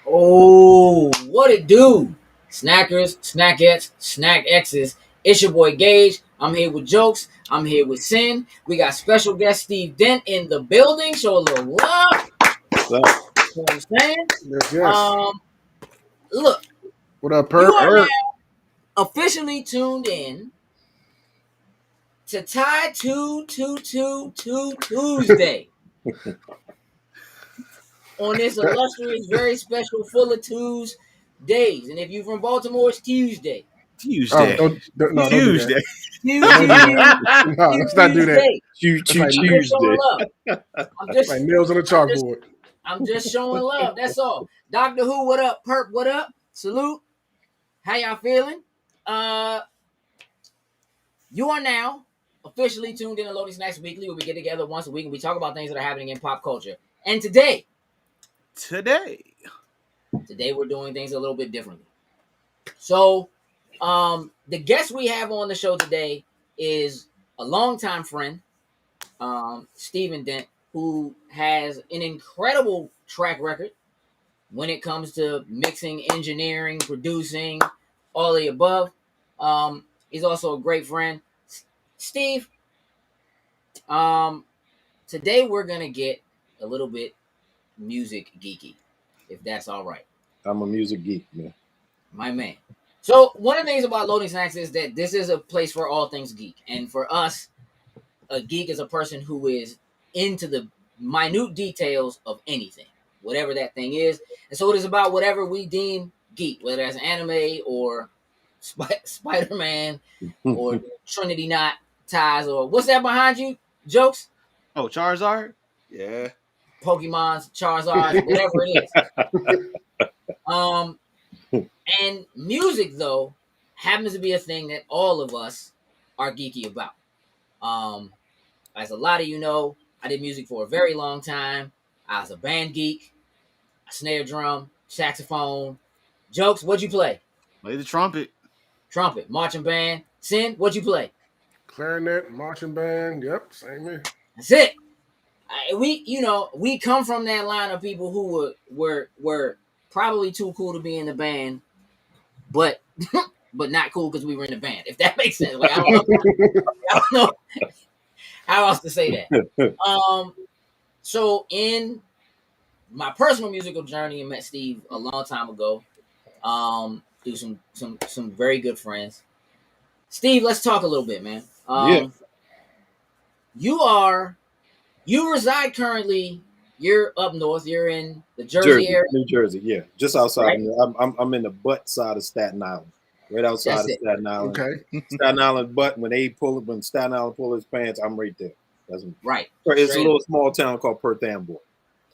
Oh, what it do? Snackers, snackettes, snack X's. It's your boy Gage. I'm here with Jokes. I'm here with Sin. We got special guest Steve Dent in the building. Show a little love. So, You know what I'm saying? Yes. Look, What up, you Perp? are now officially tuned in to Tie 2 Tuesday on this illustrious, very special, full of twos days. And if you're from Baltimore, it's Tuesday. Oh, Tuesday. no, don't do that. Tuesday. Don't do that. No, let's not do that. Tuesday. That's like, I'm just showing love. like nails on a chalkboard. I'm just showing love. That's all. Doctor Who, what up? Perp, what up? Salute. How y'all feeling? You are now officially tuned in to Loading Snacks Weekly, where we get together once a week and we talk about things that are happening in pop culture. And today we're doing things a little bit differently. So, the guest we have on the show today is a longtime friend, Stephen Dent, who has an incredible track record when it comes to mixing, engineering, producing, all the above. He's also a great friend. Steve, today we're gonna get a little bit music geeky, if that's all right. I'm a music geek, man. My man. So one of the things about Loading Snacks is that this is a place for all things geek. And for us, a geek is a person who is into the minute details of anything, whatever that thing is. And so it is about whatever we deem geek, whether that's anime or Spider-Man or Trinity Knot ties or what's that behind you? Jokes? Oh, Charizard? Yeah. Pokemon's, Charizard, whatever it is. And music, though, happens to be a thing that all of us are geeky about. As a lot of you know, I did music for a very long time. I was a band geek, a snare drum, saxophone. Jokes, what'd you play? Play the trumpet. Trumpet, marching band. Sin, what'd you play? Clarinet, marching band. Yep, same here. That's it. We come from that line of people who were probably too cool to be in the band, but but not cool because we were in the band. If that makes sense, like I don't know how else to say that. So in my personal musical journey, I met Steve a long time ago. Through some very good friends. Steve, let's talk a little bit, man. Yeah. You reside currently. You're up north. You're in the Jersey area, New Jersey, yeah, just outside. right? I'm in the butt side of Staten Island, right outside That's of it. Staten Island. Okay. Staten Island, but when Staten Island pull his pants, I'm right there. That's Right. It's Straight a little up. small town called Perth Amboy.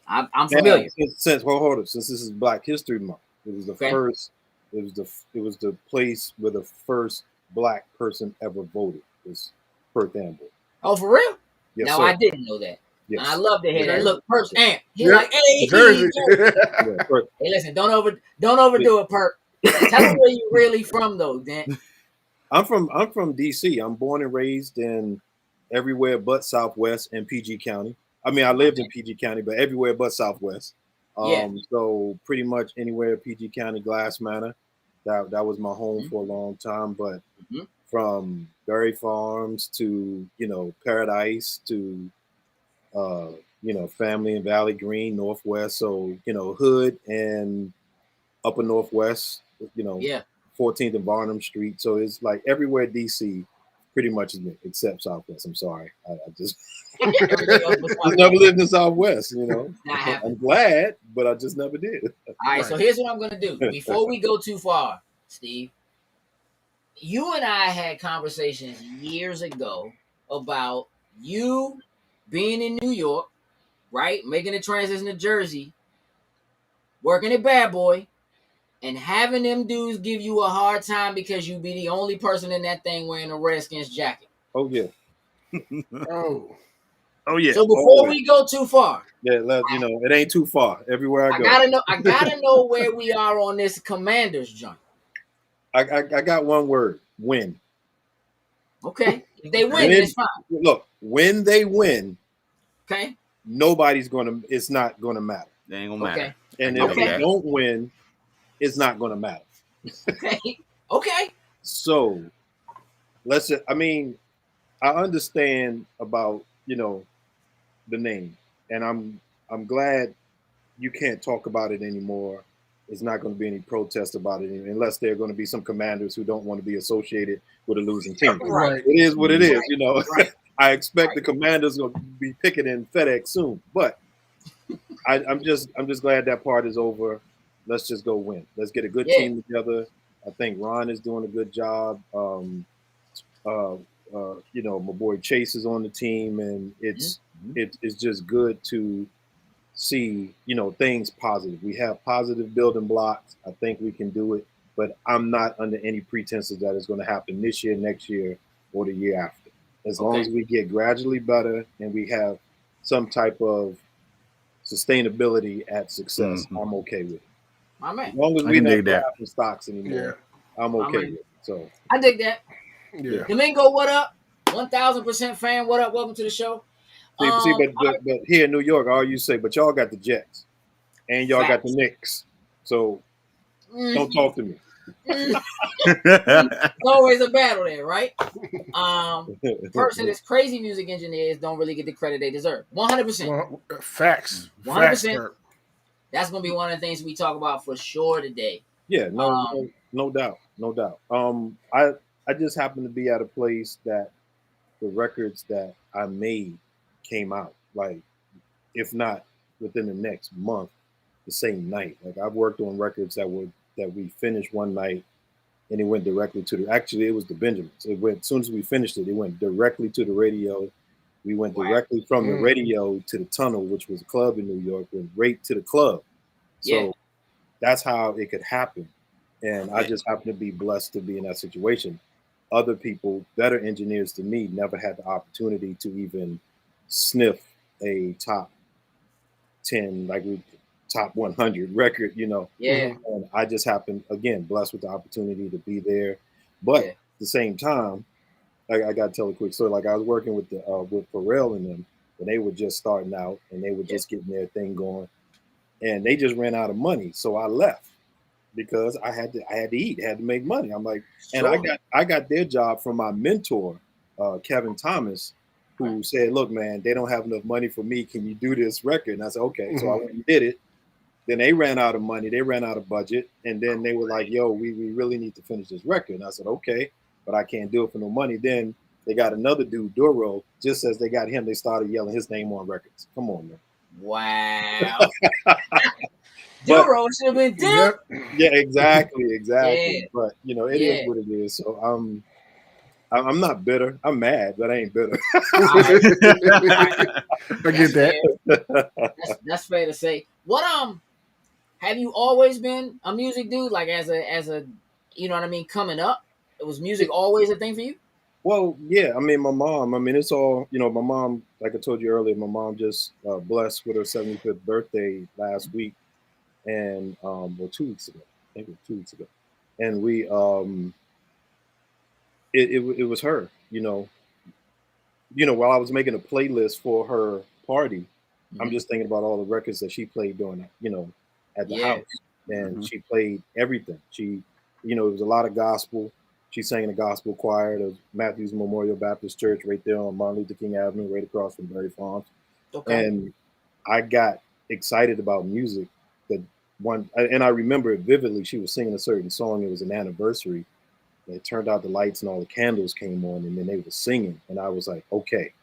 I'm familiar. Since this is Black History Month, it was the first. It was the place where the first black person ever voted was Perth Amboy. Oh, for real? Yes, now sir. I didn't know that. Yes. And I love to hear that. Okay. Look, Perk's amp. He's Yep. like, hey, Jersey. Yeah, Perth. hey, listen, don't overdo it, Perk. Tell me where you really from, though, Dent. I'm from DC. I'm born and raised in everywhere but Southwest and PG County. I mean, I lived in PG County, but everywhere but Southwest. So pretty much anywhere PG County, Glass Manor. That was my home for a long time. But from Berry Farms to Paradise to Family and Valley Green, Northwest. So Hood and Upper Northwest. 14th and Barnum Street. So it's like everywhere DC pretty much is me, except Southwest. I'm sorry. I just never lived in Southwest, I'm glad, but I just never did. All right, so here's what I'm going to do. Before we go too far, Steve, you and I had conversations years ago about you being in New York, right? Making the transition to Jersey, working at Bad Boy, and having them dudes give you a hard time because you be the only person in that thing wearing a Redskins jacket. Oh, yeah. Oh, yeah. So before we go too far. Yeah, it ain't too far. Everywhere I go. I gotta know where we are on this Commanders joint. I got one word. Win. Okay. If they win, it's fine. Look, when they win, okay, it's not gonna matter. They ain't gonna matter. And I if dig they that. don't win, it's not going to matter. Okay. So let's say, I mean, I understand about, you know, the name, and I'm glad you can't talk about it anymore. There's not going to be any protest about it unless there are going to be some commanders who don't want to be associated with a losing team. Right. It is what it is, Right. you know. Right. I expect the commanders will be picketing FedEx soon, but I'm just glad that part is over. Let's just go win. Let's get a good team together. I think Ron is doing a good job. You know, my boy Chase is on the team, and it's just good to see, you know, things positive. We have positive building blocks. I think we can do it, but I'm not under any pretenses that it's going to happen this year, next year, or the year after. As long as we get gradually better and we have some type of sustainability at success, I'm okay with it. My man. As long as we're not drafting stocks anymore, I'm okay with it. So I dig that. Yeah. Domingo, what up? 1000% fan. What up? Welcome to the show. But here in New York, all you say, but y'all got the Jets and y'all got the Knicks. So don't talk to me. It's always a battle there, right? Person that's crazy music engineers don't really get the credit they deserve. 100%. Facts. 100%. That's gonna be one of the things we talk about for sure today. Yeah, no doubt. I just happen to be at a place that the records that I made came out, like, if not within the next month, the same night. Like, I've worked on records that we finished one night and it went directly to it was the Benjamins. It went, as soon as we finished it went directly to the radio. We went directly from the radio to the Tunnel, which was a club in New York, went right to the club. So that's how it could happen. And I just happen to be blessed to be in that situation. Other people, better engineers than me, never had the opportunity to even sniff a top 10, like top 100 record, you know. Yeah. And I just happened, again, blessed with the opportunity to be there. But at the same time, I got to tell a quick story. Like, I was working with with Pharrell and them, and they were just starting out, and they were just getting their thing going, and they just ran out of money. So I left because I had to eat, had to make money. I'm like, and I got their job from my mentor, Kevin Thomas, who said, "Look, man, they don't have enough money for me. Can you do this record?" And I said, "Okay." So I went and did it. Then they ran out of money. They ran out of budget. And then they were like, "Yo, we really need to finish this record." And I said, "Okay, but I can't do it for no money." Then they got another dude, Duro. Just as they got him, they started yelling his name on records. Come on, man. Wow. Duro should have been Dent. Yeah, exactly. Yeah. But, you know, it is what it is. So I'm not bitter. I'm mad, but I ain't bitter. I get that. That's fair to say. What have you always been a music dude? Like, as a you know what I mean, coming up? Was music always a thing for you? Well, yeah. I mean, my mom. I mean, it's all, you know. My mom, like I told you earlier, my mom just blessed with her 75th birthday last week, and or 2 weeks ago. I think it was 2 weeks ago, and we it was her. You know, while I was making a playlist for her party, I'm just thinking about all the records that she played during, at the house, and she played everything. She, it was a lot of gospel. She sang in a gospel choir at Matthews Memorial Baptist Church right there on Martin Luther King Avenue, right across from Berry Farms. Okay. And I got excited about music. And I remember it vividly. She was singing a certain song. It was an anniversary. And it turned out the lights and all the candles came on, and then they were singing. And I was like, okay,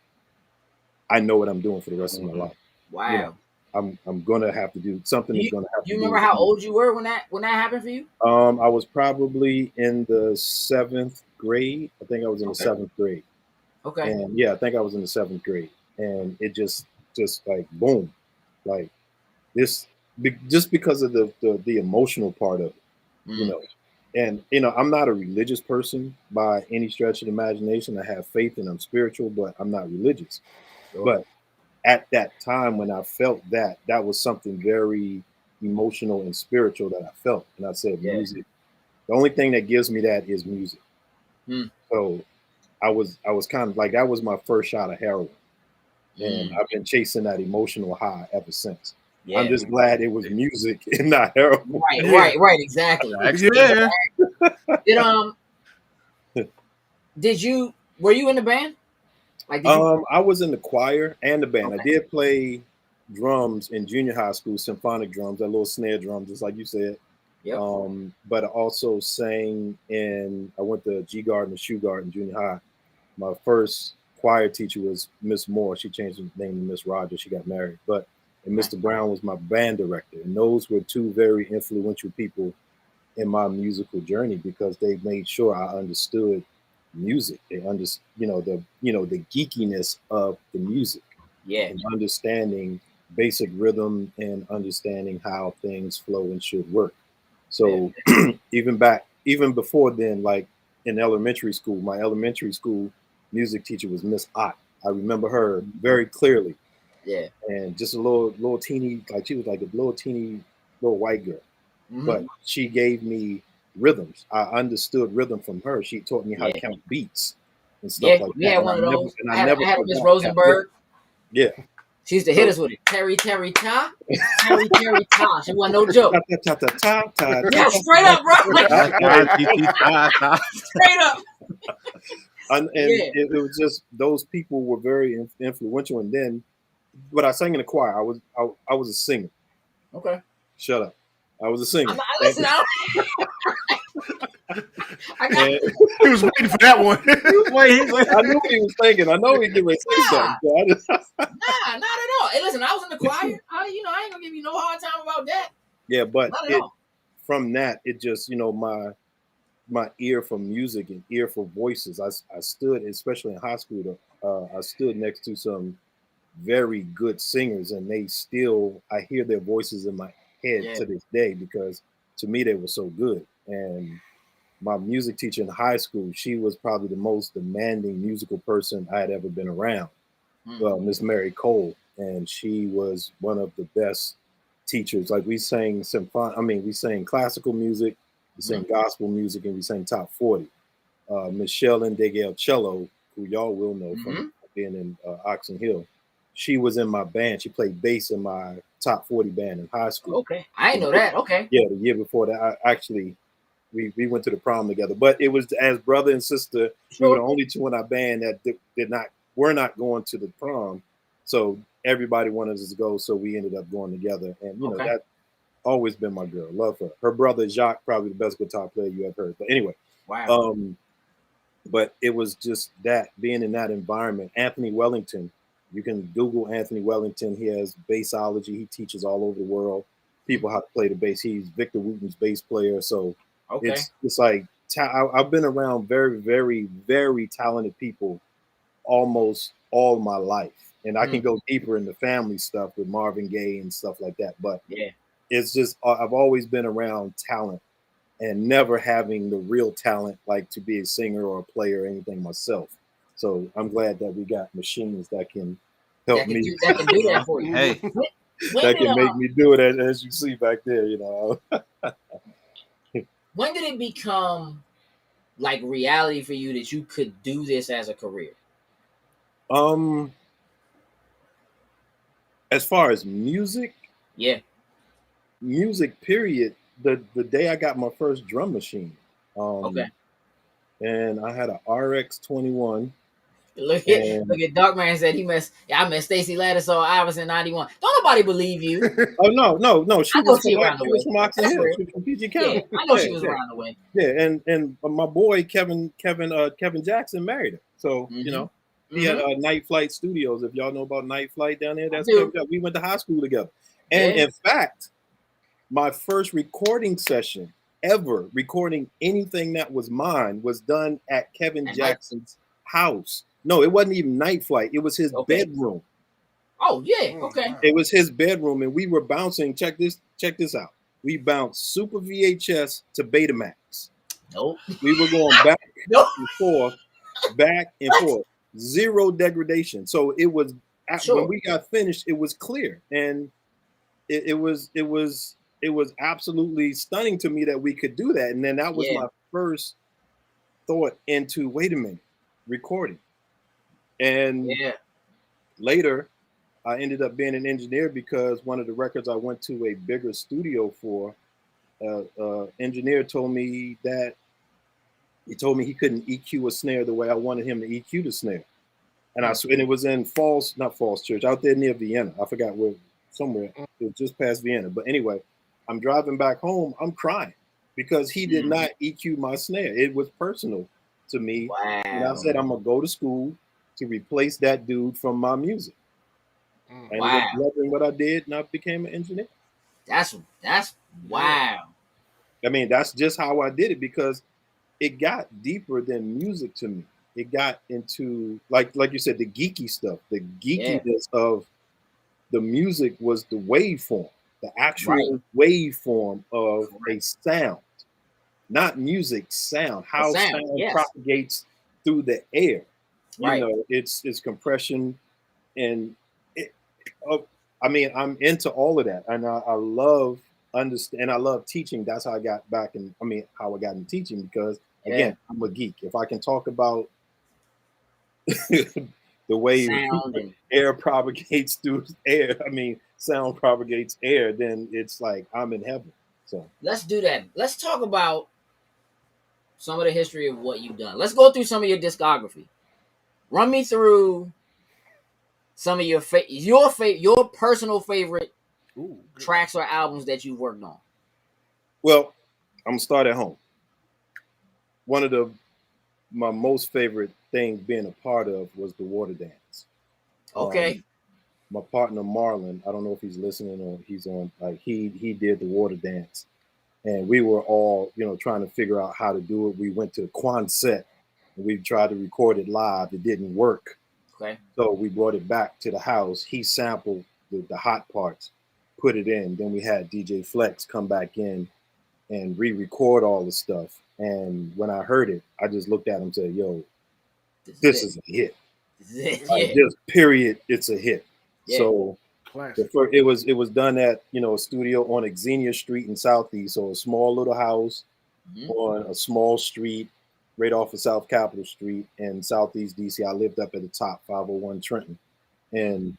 I know what I'm doing for the rest of my life. Wow. I'm gonna have to do something. Is gonna have to. Do you remember how old you were when that happened for you? I was probably in the 7th grade. I think I was in the 7th grade. Okay. And yeah, I think I was in the 7th grade, and it just like boom, like this, just because of the emotional part of it, And I'm not a religious person by any stretch of the imagination. I have faith and I'm spiritual, but I'm not religious. Sure. But at that time when I felt that was something very emotional and spiritual that I felt. And I said, music. The only thing that gives me that is music. So I was kind of like, that was my first shot of heroin. And I've been chasing that emotional high ever since. Yeah. I'm just glad it was music and not heroin. Right, exactly. Yeah. Were you in the band? Like, I was in the choir and the band. Okay. I did play drums in junior high school, symphonic drums, that little snare drum, just like you said. Yep. But I also sang I went to G Garden and Shoe Garden junior high. My first choir teacher was Miss Moore. She changed her name to Miss Rogers. She got married. And Mr. Brown was my band director. And those were two very influential people in my musical journey because they made sure I understood music. They understood, the geekiness of the music. Yeah. And understanding basic rhythm and understanding how things flow and should work. So even before then, like in elementary school, my elementary school music teacher was Miss Ott. I remember her very clearly. Yeah. And just a little teeny, like she was like a little teeny little white girl. But she gave me rhythms. I understood rhythm from her. She taught me how to count beats and stuff like that. Yeah, one of those. I had Miss Rosenberg. Yeah. She used to hit us with it. Terry ta. Terry ta. She wasn't no joke. Yeah, straight up, bro. Straight up. And it was just those people were very influential. And then, but I sang in the choir. I was a singer. Okay. Shut up. I was a singer. Listen, he was waiting for that one. I knew what he was thinking. I know he could say something. Nah, not at all. Hey, listen, I was in the choir. I ain't gonna give you no hard time about that. Yeah, but from that, it just my ear for music and ear for voices. I stood, especially in high school, I stood next to some very good singers, and I hear their voices in my head to this day because to me they were so good. And my music teacher in high school, she was probably the most demanding musical person I had ever been around. Miss Mary Cole, and she was one of the best teachers. Like we sang we sang classical music, we sang gospel music, and we sang top 40. Michelle Cello, who y'all will know from being in Oxon Hill, she was in my band. She played bass in my top 40 band in high school. Okay, I didn't know that. Okay. Yeah, the year before that, we went to the prom together. But it was as brother and sister. We were the only two in our band that were not going to the prom. So everybody wanted us to go. So we ended up going together. And that always been my girl. Love her. Her brother Jacques, probably the best guitar player you ever heard. But anyway, wow. But it was just that being in that environment. Anthony Wellington. You can Google Anthony Wellington. He has bassology. He teaches all over the world people how to play the bass. He's Victor Wooten's bass player. So it's like I've been around very, very, very talented people almost all my life. And I can go deeper into family stuff with Marvin Gaye and stuff like that. But it's just I've always been around talent and never having the real talent like to be a singer or a player or anything myself. So I'm glad that we got machines that can help me. That can do that for you. Hey, that can make me do it as you see back there, When did it become like reality for you that you could do this as a career? As far as music, music period. The day I got my first drum machine. And I had a RX-21. Look at Darkman said I met Stacey Ladis on Iverson 91. Don't nobody believe you. Oh no. She was from Oxon Hill. She was from PG County. Yeah, I know she was around the way. Yeah, and my boy Kevin Jackson married her. So he had Night Flight Studios. If y'all know about Night Flight down there, we went to high school together. And in fact, my first recording session ever recording anything that was mine was done at Kevin Jackson's house. No, it wasn't even Night Flight. It was his bedroom. Oh yeah, okay. It was his bedroom, and we were bouncing. Check this out. We bounced Super VHS to Betamax. Nope. We were going back and forth, zero degradation. So it was when we got finished, it was clear, and it was absolutely stunning to me that we could do that. And then that was my first thought into wait a minute, recording. And later, I ended up being an engineer because one of the records I went to a bigger studio for, engineer told me that he couldn't EQ a snare the way I wanted him to EQ the snare. And and it was in not Falls Church, out there near Vienna. I forgot where, somewhere. It was just past Vienna. But anyway, I'm driving back home. I'm crying because he did not EQ my snare. It was personal to me. Wow. And I said, I'm going to go to school to replace that dude from my music. I ended up loving what I did, and I became an engineer. That's wow. I mean, that's just how I did it, because it got deeper than music to me. It got into, like you said, the geeky stuff. The geekiness of the music was the waveform, the actual waveform of a sound, not music, sound. How sound propagates through the air. You know, it's compression, and I mean, I'm into all of that, and I love understand. I love teaching. That's how I got back in. I mean, how I got into teaching, because again, I'm a geek. If I can talk about the way sound air propagates through air, I mean, sound propagates air, then it's like I'm in heaven. So let's do that. Let's talk about some of the history of what you've done. Let's go through some of your discography. Run me through some of your personal favorite tracks or albums that you've worked on. Well, I'm gonna start at home. One of my most favorite things being a part of was the Water Dance. Okay. My partner Marlon, I don't know if he's listening or he's on. Like he did the Water Dance, and we were all trying to figure out how to do it. We went to the Quonset, and we tried to record it live. It didn't work. Okay. So we brought it back to the house. He sampled the hot parts, put it in. Then we had DJ Flex come back in and re-record all the stuff. And when I heard it, I just looked at him and said, "Yo, this is a hit. Like, just period, it's a hit." Yeah. So it was done at a studio on Xenia Street in Southeast, so a small little house on a small street right off of South Capitol Street in Southeast DC. I lived up at the top, 501 Trenton, and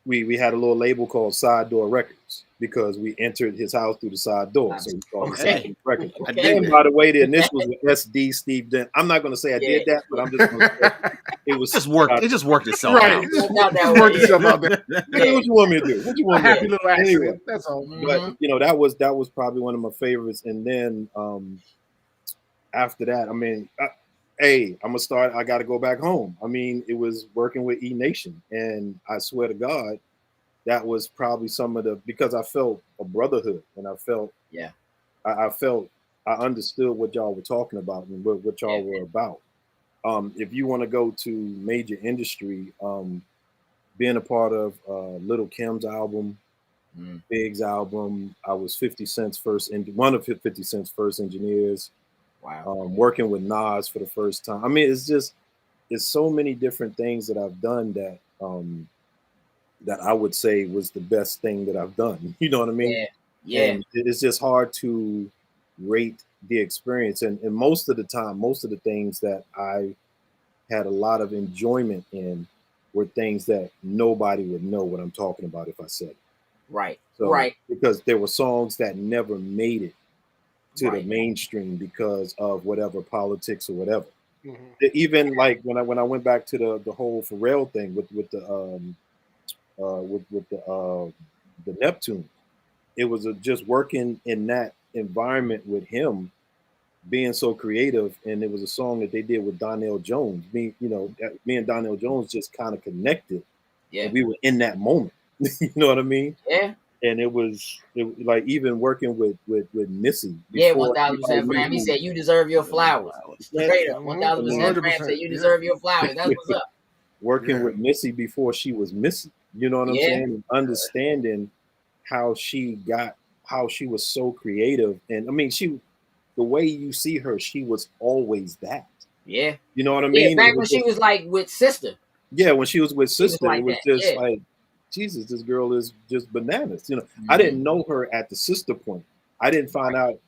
we had a little label called Side Door Records because we entered his house through the side door. So we called it Side Door Records. And by the way, the initials were SD Steve Dent. I'm not going to say I did that, but I'm just going to say it was just worked. It just worked itself out. It just worked itself out there. What you want me to do? What you want me to do? Happy little accident. Anyway, that's all. But that was probably one of my favorites. And then after that, I mean, I'm gonna start. I got to go back home. I mean, it was working with E Nation, and I swear to God, that was probably some of the, because I felt a brotherhood, and I felt I understood what y'all were talking about and what y'all were about. If you want to go to major industry, being a part of Little Kim's album, Big's album, I was 50 Cent's one of 50 Cent's first engineers. Wow. Working with Nas for the first time. I mean, it's so many different things that I've done that that I would say was the best thing that I've done. You know what I mean? Yeah. And it's just hard to rate the experience. And most of the time, most of the things that I had a lot of enjoyment in were things that nobody would know what I'm talking about if I said it. Right. So, because there were songs that never made it to the mainstream because of whatever politics or whatever. Even like when I went back to the whole Pharrell thing with the Neptune, it was just working in that environment with him being so creative, and it was a song that they did with Donnell Jones. Me and Donnell Jones just kind of connected. Yeah, and we were in that moment. You know what I mean? Yeah. And it was like even working with Missy. Yeah, 1000% fam. He said you deserve your flowers. Straight up, 1000% fam said you deserve your flowers. That's what's up. Working with Missy before she was Missy. You know what I'm saying? And understanding how she was so creative. And I mean, the way you see her, she was always that. Yeah. You know what I mean? Yeah, back when she was like with Sister. Yeah, when she was with Sister, like it was just like, Jesus, this girl is just bananas. I didn't know her at the Sister point. I didn't find out.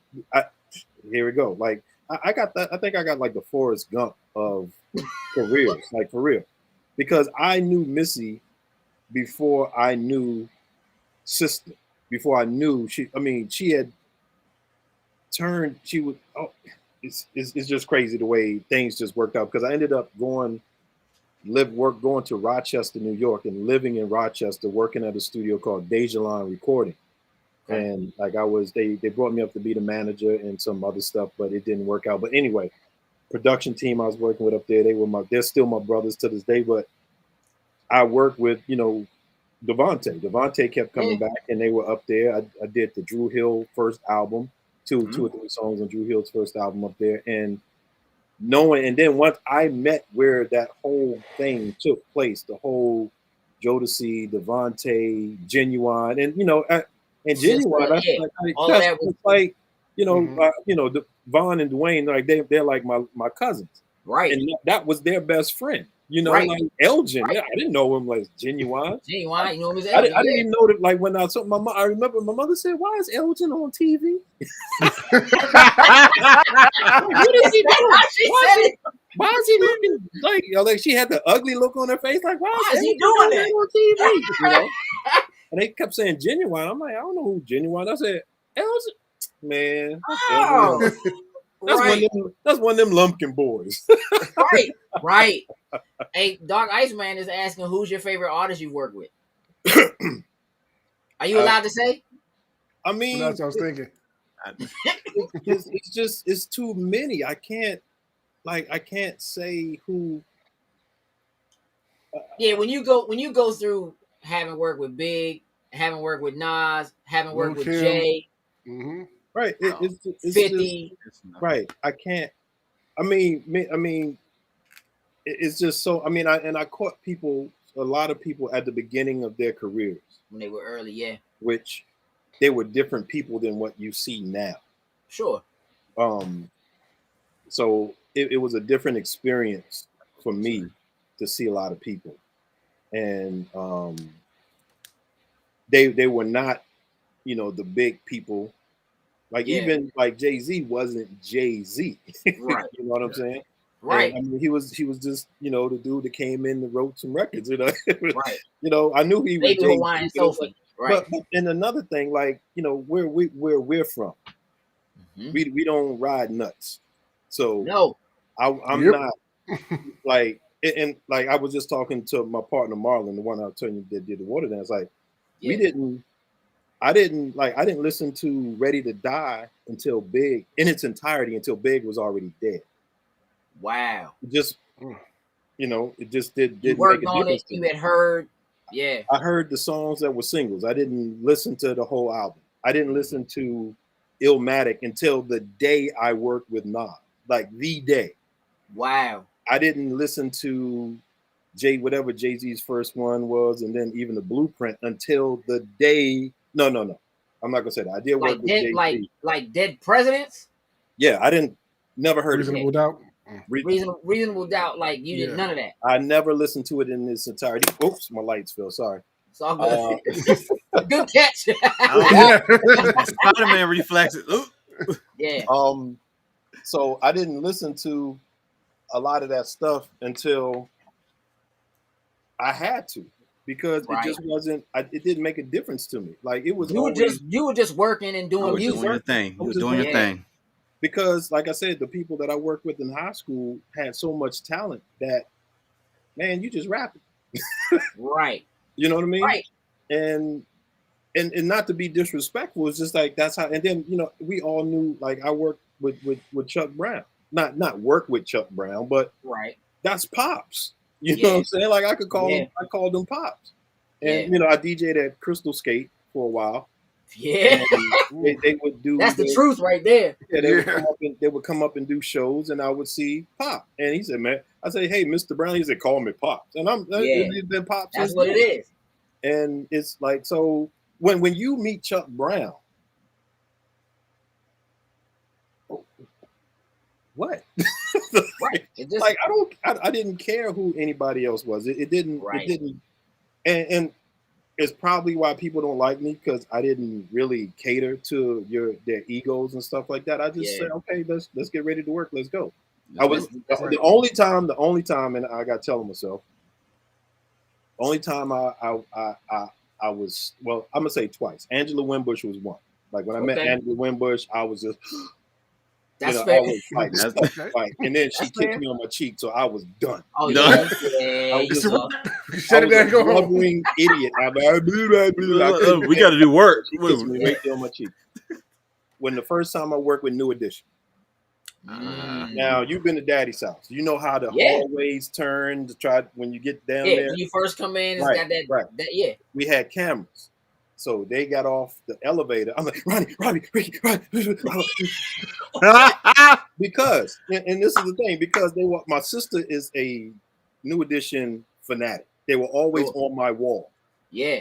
Here we go. Like I got that. I think I got like the Forrest Gump of careers, like for real, because I knew Missy before I knew Sister. Before I knew she had turned. She would. Oh, it's just crazy the way things just worked out because I ended up going to Rochester, New York, and living in Rochester, working at a studio called Dejalon Recording. Okay. And like they brought me up to be the manager and some other stuff, but it didn't work out. But anyway, production team I was working with up there, they're still my brothers to this day. But I worked with Devontae. Devontae kept coming back, and they were up there. I did the Drew Hill first album, two or three songs on Drew Hill's first album up there, and then once I met where that whole thing took place, the whole Jodeci, Devontae, Genuine, and Genuine, Von and Dwayne, like they're like my cousins, right? And that was their best friend. Right. Like Elgin. Right. I didn't know him like Genuine. Genuine, you know him as Elgin. I didn't even know that. Like when I saw I remember my mother said, "Why is Elgin on TV? What is he doing? Why is he looking like she had the ugly look on her face? Like why is he doing that on TV? And they kept saying Genuine. I'm like, I don't know who Genuine. I said Elgin, man. Oh. That's one of them lumpkin boys. Right. Hey, Dark Iceman is asking, who's your favorite artist you've worked with? Are you allowed to say? I mean, that's what I was thinking. It's too many. I can't say who. Yeah, when you go through having worked with Big, having worked with Nas, having worked with Jay. Mm-hmm. Right. It's 50. Right. I can't. I mean, it's just so. I mean, I caught a lot of people at the beginning of their careers when they were early, yeah. Which they were different people than what you see now. Sure. So it was a different experience for me to see a lot of people, and they were not, the big people. Like even like Jay-Z wasn't Jay-Z. Right. You know what I'm saying? Right. And, I mean, he was just, the dude that came in and wrote some records, Right. I knew he was Maybe Hawaiian Sophie. Right. But and another thing, like, where we're from, we don't ride nuts. So no, I'm not like, and like I was just talking to my partner Marlon, the one I was telling you that did the water dance. Like I didn't listen to Ready to Die until Big in its entirety until Big was already dead. Wow. It just it just didn't you worked make a on it. You had heard, yeah. I heard the songs that were singles. I didn't listen to the whole album. I didn't listen to Illmatic until the day I worked with N.O.R.E. Like the day. Wow. I didn't listen to whatever Jay-Z's first one was, and then even the Blueprint until the day. No. I'm not gonna say that. I did work with Jay-Z. Like Dead Presidents. Yeah, I never heard Reasonable Doubt. Reasonable Doubt. Like you did none of that. I never listened to it in its entirety. Oops, my lights fell. Sorry. It's all good. Good catch. Spider-Man reflexes. Yeah. So I didn't listen to a lot of that stuff until I had to, because it just wasn't. It didn't make a difference to me. Like it was. You were just working and doing music. Doing your thing. You were doing your thing. Because, like I said, the people that I worked with in high school had so much talent that, man, you just rap it. Right. You know what I mean? Right. And not to be disrespectful, it's just like that's how. And then we all knew. Like I worked with Chuck Brown. Not work with Chuck Brown, but that's Pops. You know what I'm saying? Like I could call them. I called them Pops. And I DJ'd at Crystal Skate for a while. Yeah, they would do. That's the truth right there. Yeah, they would come up and do shows, and I would see Pop. And he said, "Man," I say, "Hey, Mr. Brown," he said, "Call me Pops," and he's been Pops. That's what it is. And it's like, so when you meet Chuck Brown, what? Like I didn't care who anybody else was. It didn't. And it's probably why people don't like me, because I didn't really cater to their egos and stuff like that. I just said, okay, let's get ready to work. Let's go. I was the only time, and I got to tell myself, Only time I was, well, I'm gonna say twice. Angela Winbush was one. Like when I met Angela Winbush, I was just, That's I fair. was like, like, and then she kissed me on my cheek, so I was done. Oh yeah, I was just shut it down. Go home. Blubbering idiot. We got to do work. She kissed me right there on my cheek. When the first time I worked with New Edition. Now you've been to Daddy's house. You know how the hallways turn to try when you get down there. When you first come in, it's got that. We had cameras, so they got off the elevator. I'm like, Robbie, Ricky, because, and this is the thing, because my sister is a New Edition fanatic. They were always on my wall. Yeah.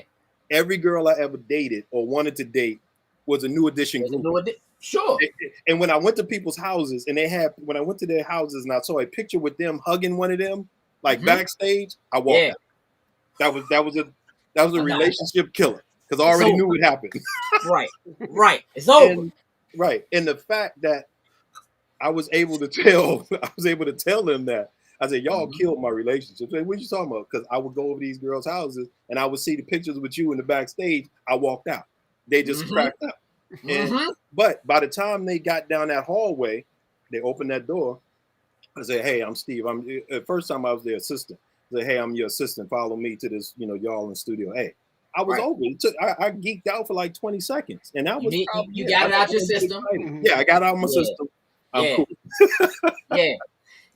Every girl I ever dated or wanted to date was a New Edition group. Sure. And when I went to people's houses and when I went to their houses and I saw a picture with them hugging one of them, like backstage, I walked out. That was a relationship killer because I already knew what happened. Right. It's over. And the fact that I was able to tell them that. I said, y'all killed my relationship. Like, what you talking about? Because I would go over these girls' houses and I would see the pictures with you in the backstage. I walked out. They just cracked up. But by the time they got down that hallway, they opened that door. I said, hey, I'm Steve. The first time I was their assistant. I said, hey, I'm your assistant. Follow me to this, y'all in the studio. Hey, I was over. I geeked out for like 20 seconds. And that was you got it out your system. Yeah, I got out of my system. I'm cool. Yeah.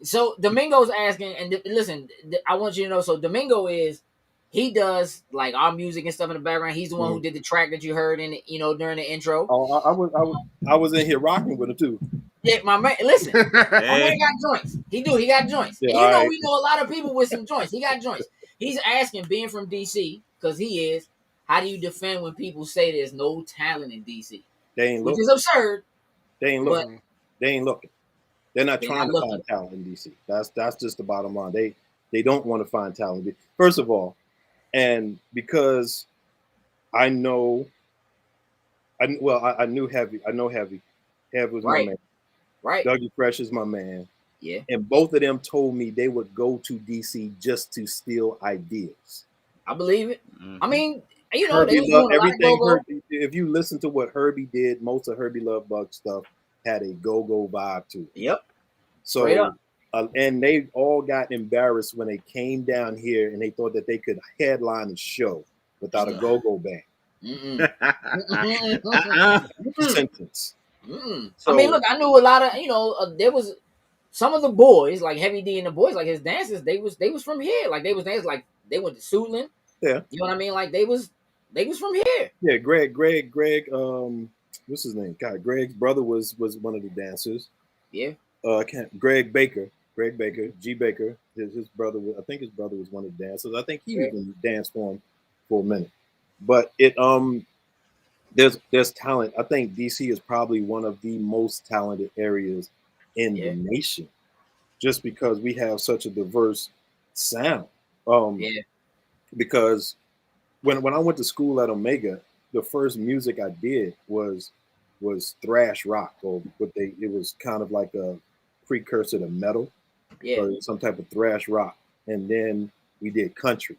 So Domingo's asking, and listen, I want you to know. So Domingo he does like our music and stuff in the background. He's the one who did the track that you heard in during the intro. Oh, I was in here rocking with him too. Yeah, my man. Listen, my man got joints. He got joints. Yeah, and we know a lot of people with some joints. He got joints. He's asking, being from DC, because he is. How do you defend when people say there's no talent in DC? They ain't looking. Which is absurd. They ain't looking. They ain't looking. They're not trying to find talent in DC. That's just the bottom line. They don't want to find talent. First of all, and because I knew Heavy. I know Heavy. Heavy was my man. Right. Dougie Fresh is my man. Yeah. And both of them told me they would go to DC just to steal ideas. I believe it. I mean, Herbie loved everything. If you listen to what Herbie did, most of Herbie Love Bug stuff had a go-go vibe to it. Yep. So, and they all got embarrassed when they came down here and they thought that they could headline a show without a go-go band. Sentence. So, I mean, look, I knew a lot of, there was some of the boys, like Heavy D and the boys, like his dancers, they was from here. Like they was dancers, like they went to Suitland. Yeah. You know what I mean? Like they was from here. Yeah, Greg, what's his name? God, Greg's brother was one of the dancers. Yeah. Greg Baker, G Baker, his brother. I think his brother was one of the dancers. I think he even danced for him for a minute. But there's talent. I think DC is probably one of the most talented areas in the nation, just because we have such a diverse sound. Because when I went to school at Omega, the first music I did was thrash rock, or it was kind of like a precursor to metal, or some type of thrash rock. And then we did country,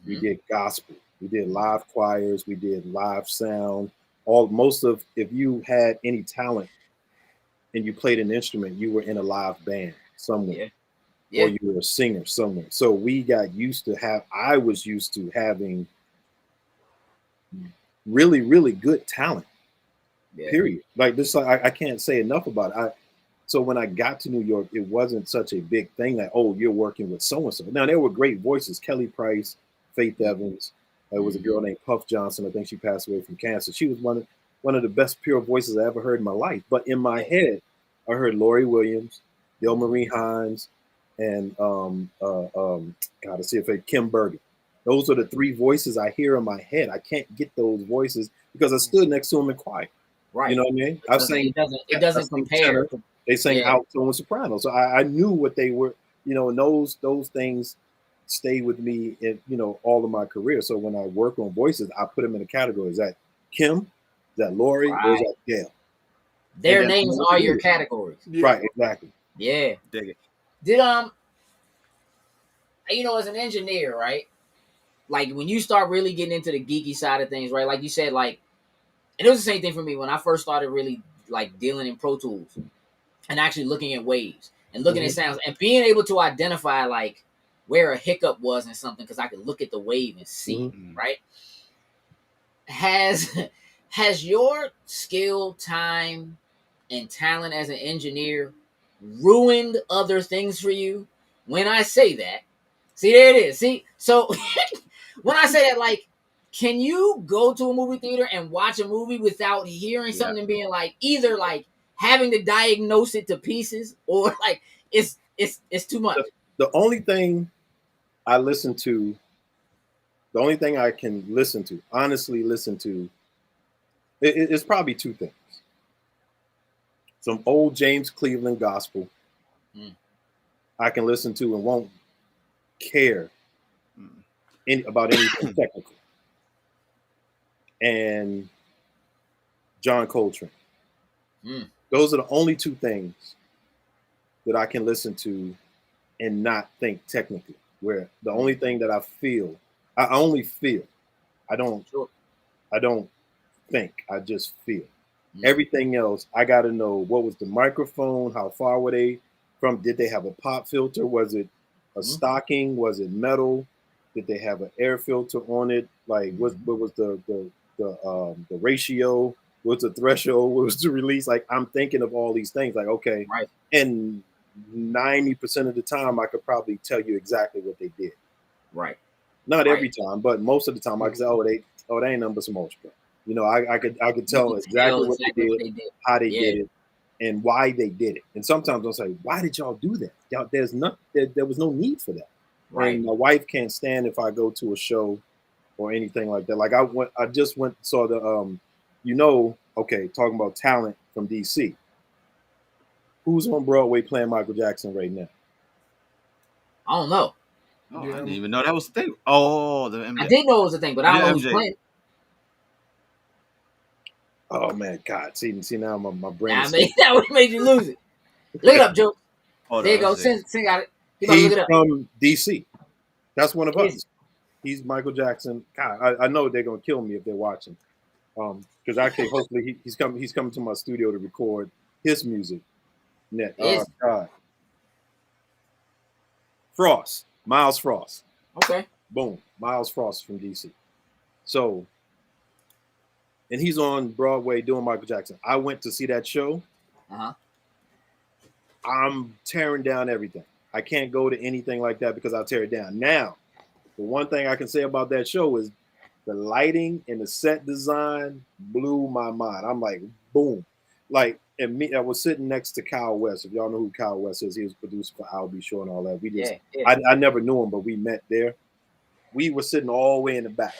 we did gospel, we did live choirs, we did live sound. If you had any talent and you played an instrument, you were in a live band somewhere. Or you were a singer somewhere. So I was used to having really, really good talent. Period. Like this, I can't say enough about it. So when I got to New York, it wasn't such a big thing that, oh, you're working with so-and-so. Now, there were great voices. Kelly Price, Faith Evans. There was a girl named Puff Johnson. I think she passed away from cancer. She was one of the best pure voices I ever heard in my life. But in my head, I heard Lori Williams, Del Marie Hines, and Kim Bergen. Those are the three voices I hear in my head. I can't get those voices because I stood next to them in choir. Right. You know what I mean? It doesn't compare. They sang alto and soprano. So I knew what they were, and those things stay with me in, all of my career. So when I work on voices, I put them in a category. Is that Kim? Is that Lori? Or is that Gail? Their names are your categories. Yeah. Right, exactly. Yeah. Dig it. Did as an engineer, right? like when you start really getting into the geeky side of things, right? Like you said, like, and it was the same thing for me when I first started really like dealing in Pro Tools and actually looking at waves and looking at sounds and being able to identify like where a hiccup was in something because I could look at the wave and see, right? Has your skill, time, and talent as an engineer ruined other things for you? When I say that, see, there it is. See, so when I say that, like, can you go to a movie theater and watch a movie without hearing something and being like, either like having to diagnose it to pieces or like it's too much? The only thing I listen to, the only thing I can listen to, honestly listen to, it's probably two things. Some old James Cleveland gospel I can listen to and won't care about anything technical. And John Coltrane. Those are the only two things that I can listen to and not think technically. Where the only thing that I feel, I only feel. I don't think. I just feel. Everything else, I got to know what was the microphone, how far were they from? Did they have a pop filter? Was it a stocking? Was it metal? Did they have an air filter on it? Like what was the ratio? What's the threshold? What was the release? Like I'm thinking of all these things. Like okay, right. And 90% of the time, I could probably tell you exactly what they did. Right. Not every time, but most of the time, I could say, oh, they ain't nothing but some old stuff. You know, I could tell exactly what they did, how they did it, and why they did it. And sometimes I'll say, why did y'all do that? There was no need for that. Right. And my wife can't stand if I go to a show or anything like that. Like I just saw the talking about talent from DC. Who's on Broadway playing Michael Jackson right now? I don't know. Oh, I didn't even know that was the thing. Oh, the MJ. I did know it was a thing, but I don't know who's playing. Oh man, God! See now my brain. That would made you lose it. Look it up, Joe. There you go. Sing got it. He's from DC. That's one of us. He's Michael Jackson. God, I know they're gonna kill me if they're watching. Because actually, hopefully he's coming to my studio to record his music. God. Frost, Miles Frost. Okay. Boom, Miles Frost from DC. So, and he's on Broadway doing Michael Jackson. I went to see that show. I'm tearing down everything. I can't go to anything like that because I'll tear it down. Now, the one thing I can say about that show is the lighting and the set design blew my mind. I'm like, boom. Like, and me, I was sitting next to Kyle West. If y'all know who Kyle West is, he was producer for I'll Be Sure and all that. We just, I never knew him, but we met there. We were sitting all the way in the back.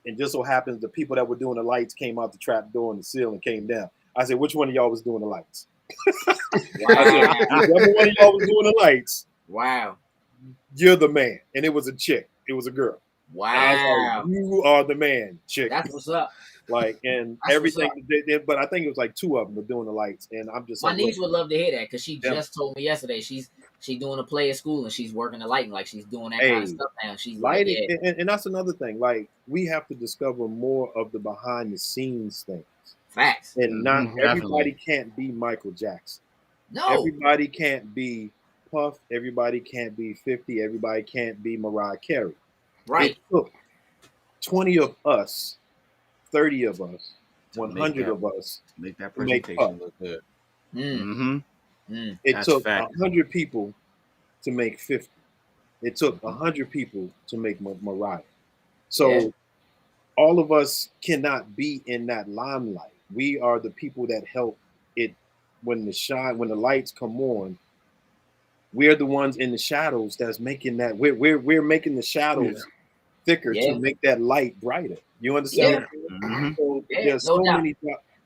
And just so happens the people that were doing the lights came out the trap door and the ceiling came down. I said, which one of y'all was doing the lights? Wow. I said, whichever one of y'all was doing the lights. Wow. You're the man. And it was a chick. It was a girl. Wow. And I was like, you are the man, chick. That's what's up. Like, and everything, but I think it was like two of them were doing the lights. And I'm just my niece would love to hear that because she just told me yesterday she's doing a play at school and she's working the lighting, like she's doing that kind of stuff now. She's lighting, like, and that's another thing. Like, we have to discover more of the behind the scenes things. Facts. And not everybody can't be Michael Jackson. No. Everybody can't be Puff. Everybody can't be 50. Everybody can't be Mariah Carey. Right. It took 20 of us, 30 of us, 100 of us make that presentation look good. It took 100 people to make 50. It took 100 people to make Mariah. So all of us cannot be in that limelight. We are the people that help it when the lights come on. We're the ones in the shadows that's making that. We're making the shadows thicker to make that light brighter. You understand? So there's so many.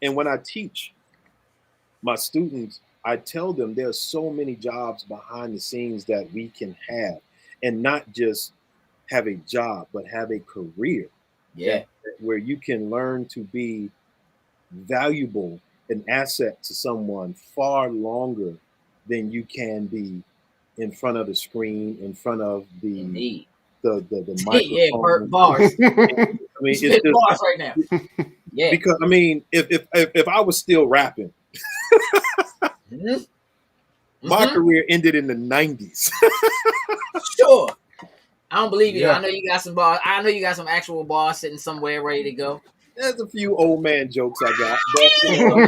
And when I teach my students, I tell them there's so many jobs behind the scenes that we can have, and not just have a job, but have a career. Where you can learn to be valuable, an asset to someone far longer than you can be in front of the screen, in front of the the Yeah, microphone. bars. I mean, it's Spit just bars right now. Yeah. because I mean, if I was still rapping, Mm-hmm. my career ended in the 90s. Sure. I don't believe you. Yeah. I know you got some bars. I know you got some actual bars sitting somewhere ready to go. There's a few old man jokes I got, but you know,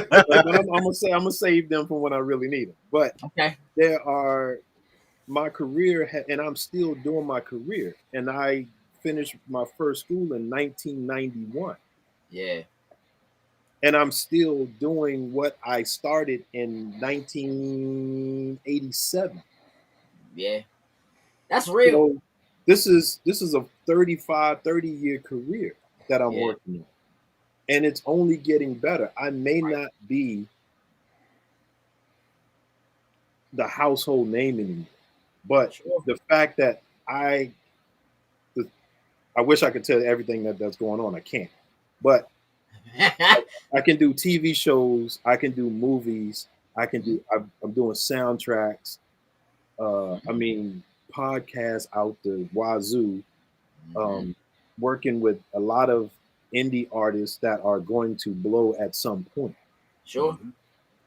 but I'm gonna save them for when I really need them. But Okay. there are my career, and I'm still doing my career, and I finished my first school in 1991. Yeah. And I'm still doing what I started in 1987. Yeah. That's real. So this is a 30-year career that I'm working on. And it's only getting better. I may not be the household name anymore, but the fact that I wish I could tell you everything that's going on. I can't. But I can do TV shows. I can do movies. I can do. I'm doing soundtracks. I mean, podcasts out the wazoo. Working with a lot of indie artists that are going to blow at some point. Sure.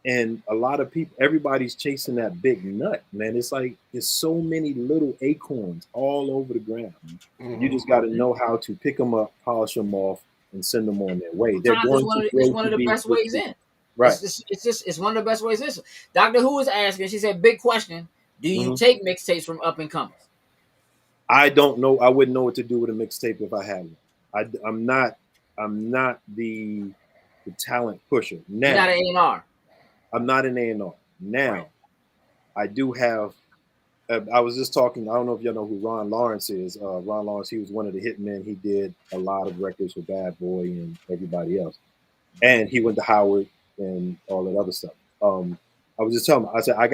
And a lot of people, everybody's chasing that big nut, man. It's like there's so many little acorns all over the ground. You just got to know how to pick them up, polish them off, and send them on their way. They're going to it's one of the best ways in. Right. It's one of the best ways in. Dr. Who is asking, she said, big question. Do you take mixtapes from up and comers? I don't know. I wouldn't know what to do with a mixtape if I had one. I'm not the talent pusher. Now, you're not an A&R. I'm not an A&R. Now, I do have. I was just talking. I don't know if y'all know who Ron Lawrence is. Ron Lawrence. He was one of the hitmen. He did a lot of records for Bad Boy and everybody else. And he went to Howard and all that other stuff. I was just telling him. I said I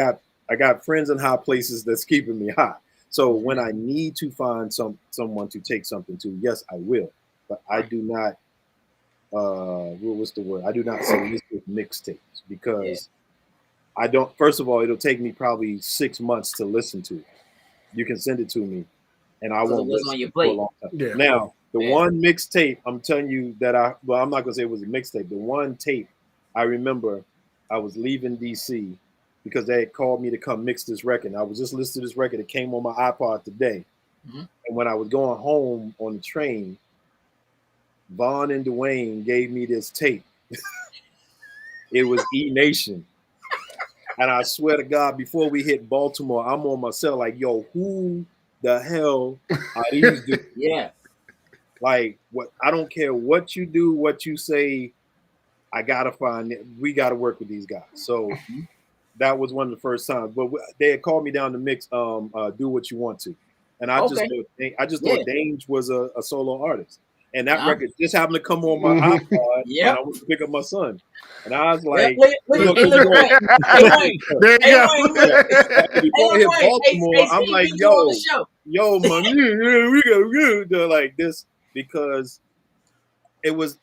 got friends in high places that's keeping me high. So when I need to find someone to take something to, yes, I will. But I do not. What's the word? I do not solicit mixtapes because I don't. First of all, it'll take me probably 6 months to listen to it. You can send it to me, and I won't listen on your for a plate. long time. Yeah. Now, the one mixtape I'm telling you that I'm not gonna say it was a mixtape. The one tape I remember, I was leaving DC because they had called me to come mix this record. I was just listening to this record. It came on my iPod today, and when I was going home on the train, Vaughn and Dwayne gave me this tape. It was E Nation. And I swear to God, before we hit Baltimore, I'm on my cell like, yo, who the hell are these dudes? Yeah. Like, what? I don't care what you do, what you say. I gotta find it. We gotta work with these guys. So that was one of the first times. But they had called me down to mix Do What You Want To. And I just thought Dange was a solo artist. And that record just happened to come on my iPod. And I went to pick up my son. And I was like, there you go. Before I hit Baltimore, I'm like, yo, man, we go do like this because it was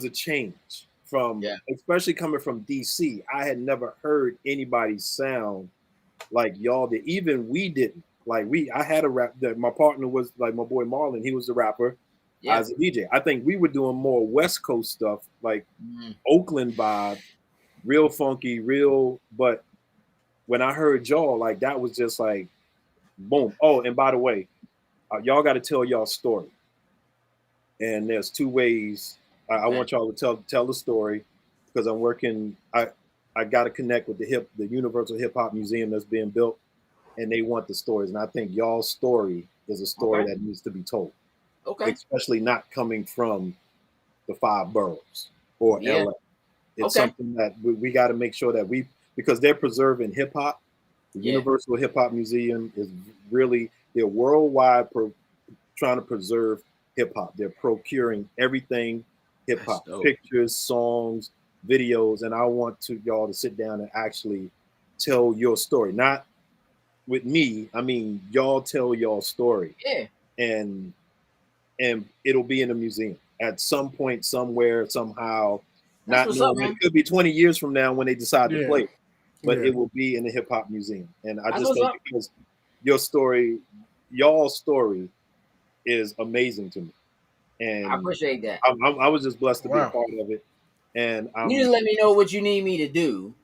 a change from especially coming from DC. I had never heard anybody sound like y'all did. Even we didn't. Like I had a rap that my partner was like my boy Marlon. He was the rapper. I was a DJ. I think we were doing more West Coast stuff, like Oakland vibe, real funky, real. But when I heard y'all, like that was just like, boom. Oh, and by the way, y'all got to tell y'all story. And there's two ways. I want y'all to tell the story because I'm working. I got to connect with the Universal Hip Hop Museum that's being built. And they want the stories. And I think y'all's story is a story that needs to be told. Okay. Especially not coming from the 5 boroughs or LA. It's something that we got to make sure that because they're preserving hip hop. The Universal Hip Hop Museum is really, they're worldwide trying to preserve hip hop. They're procuring everything hip hop, pictures, songs, videos. And I want y'all to sit down and actually tell your story. Not with me, I mean, y'all tell y'all story. Yeah. And it'll be in a museum at some point, somewhere, somehow. Not knowing, it could be 20 years from now when they decide to play it. but it will be in the hip hop museum. And I That's just what's think up. because your story, y'all's story, is amazing to me, and I appreciate that. I was just blessed to be a Wow. part of it. And You just let me know what you need me to do.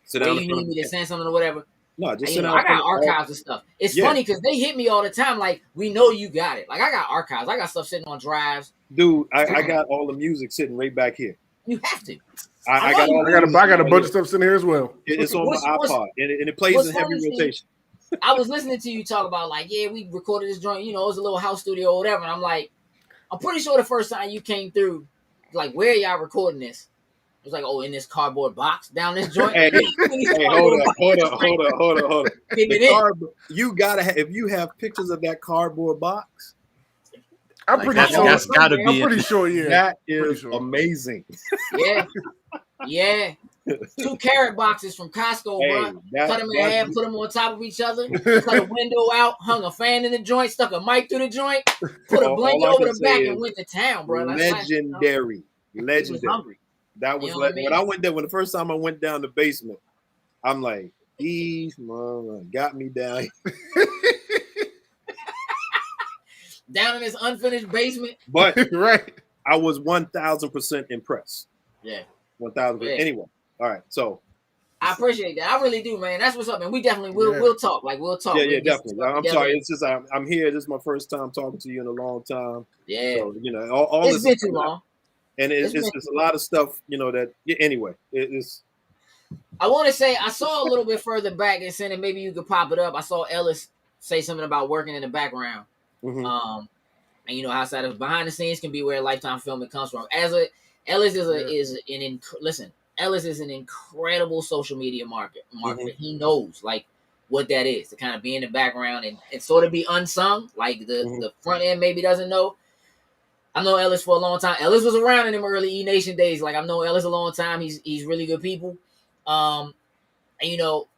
sit Where down you in front need of me to send something or whatever. no, just You sit know, down I in front got of all. archives and stuff. It's Yeah. funny because they hit me all the time. Like, we know you got it. Like, I got archives. I got stuff sitting on drives. Dude, I got all the music sitting right back here. You have to. I know got you all do. the I music got a right bunch of here. stuff sitting here as well. It's on my iPod, and it plays what's in heavy funny, rotation. I was listening to you talk about, like, yeah, we recorded this joint. You know, it was a little house studio or whatever. And I'm like, I'm pretty sure the first time you came through, like, where y'all recording this? It was like, oh, in this cardboard box down this joint. Hey, Hey, hold up. It You gotta have, if you have pictures of that cardboard box, I'm Like, pretty that's sure. gotta I'm be pretty it. sure. Yeah. that pretty is sure. amazing. Yeah. 2 carrot boxes from Costco, bro. Cut them in half, put them on top of each other, cut a window out, hung a fan in the joint, stuck a mic through the joint, put a blanket over the back, and went to town, bro. Legendary. He was Legendary. hungry. That was You know what I mean? when I went there. When the first time I went down the basement, I'm like, these mama got me down. Down in this unfinished basement. But right. I was 1,000% impressed. Yeah. 1,000%. Yeah. Anyway, all right. So I appreciate that. I really do, man. That's what's up, man. We definitely we'll talk. Like, we'll talk. yeah, We'll get some definitely. stuff I'm together. sorry. It's just I'm here. This is my first time talking to you in a long time. Yeah. So you know, all It's this been is too long. and it's a lot of stuff. You know that. Yeah, anyway, it's. I want to say I saw a little bit further back and saying maybe you could pop it up. I saw Ellis say something about working in the background. Mm-hmm. And you know how side of behind the scenes can be where Lifetime Filming comes from. Ellis is an incredible social media marketer. Mm-hmm. He knows like what that is to kind of be in the background and sort of be unsung. Like the front end maybe doesn't know. I've known Ellis for a long time. Ellis was around in them early E Nation days. Like I've known Ellis a long time. He's really good people. And you know,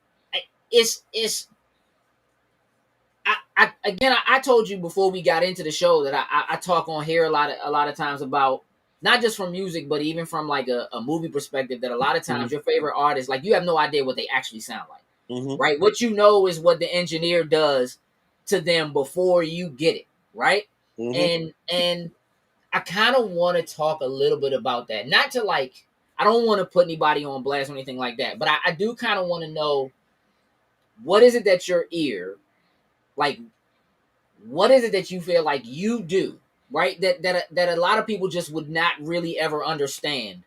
I told you before we got into the show that I talk on here a lot of times about not just from music, but even from like a movie perspective, that a lot of times your favorite artists, like you have no idea what they actually sound like, right? What you know is what the engineer does to them before you get it, right? And I kind of want to talk a little bit about that. Not to like, I don't want to put anybody on blast or anything like that, but I do kind of want to know, what is it that your ear, like, what is it that you feel like you do, right? That a lot of people just would not really ever understand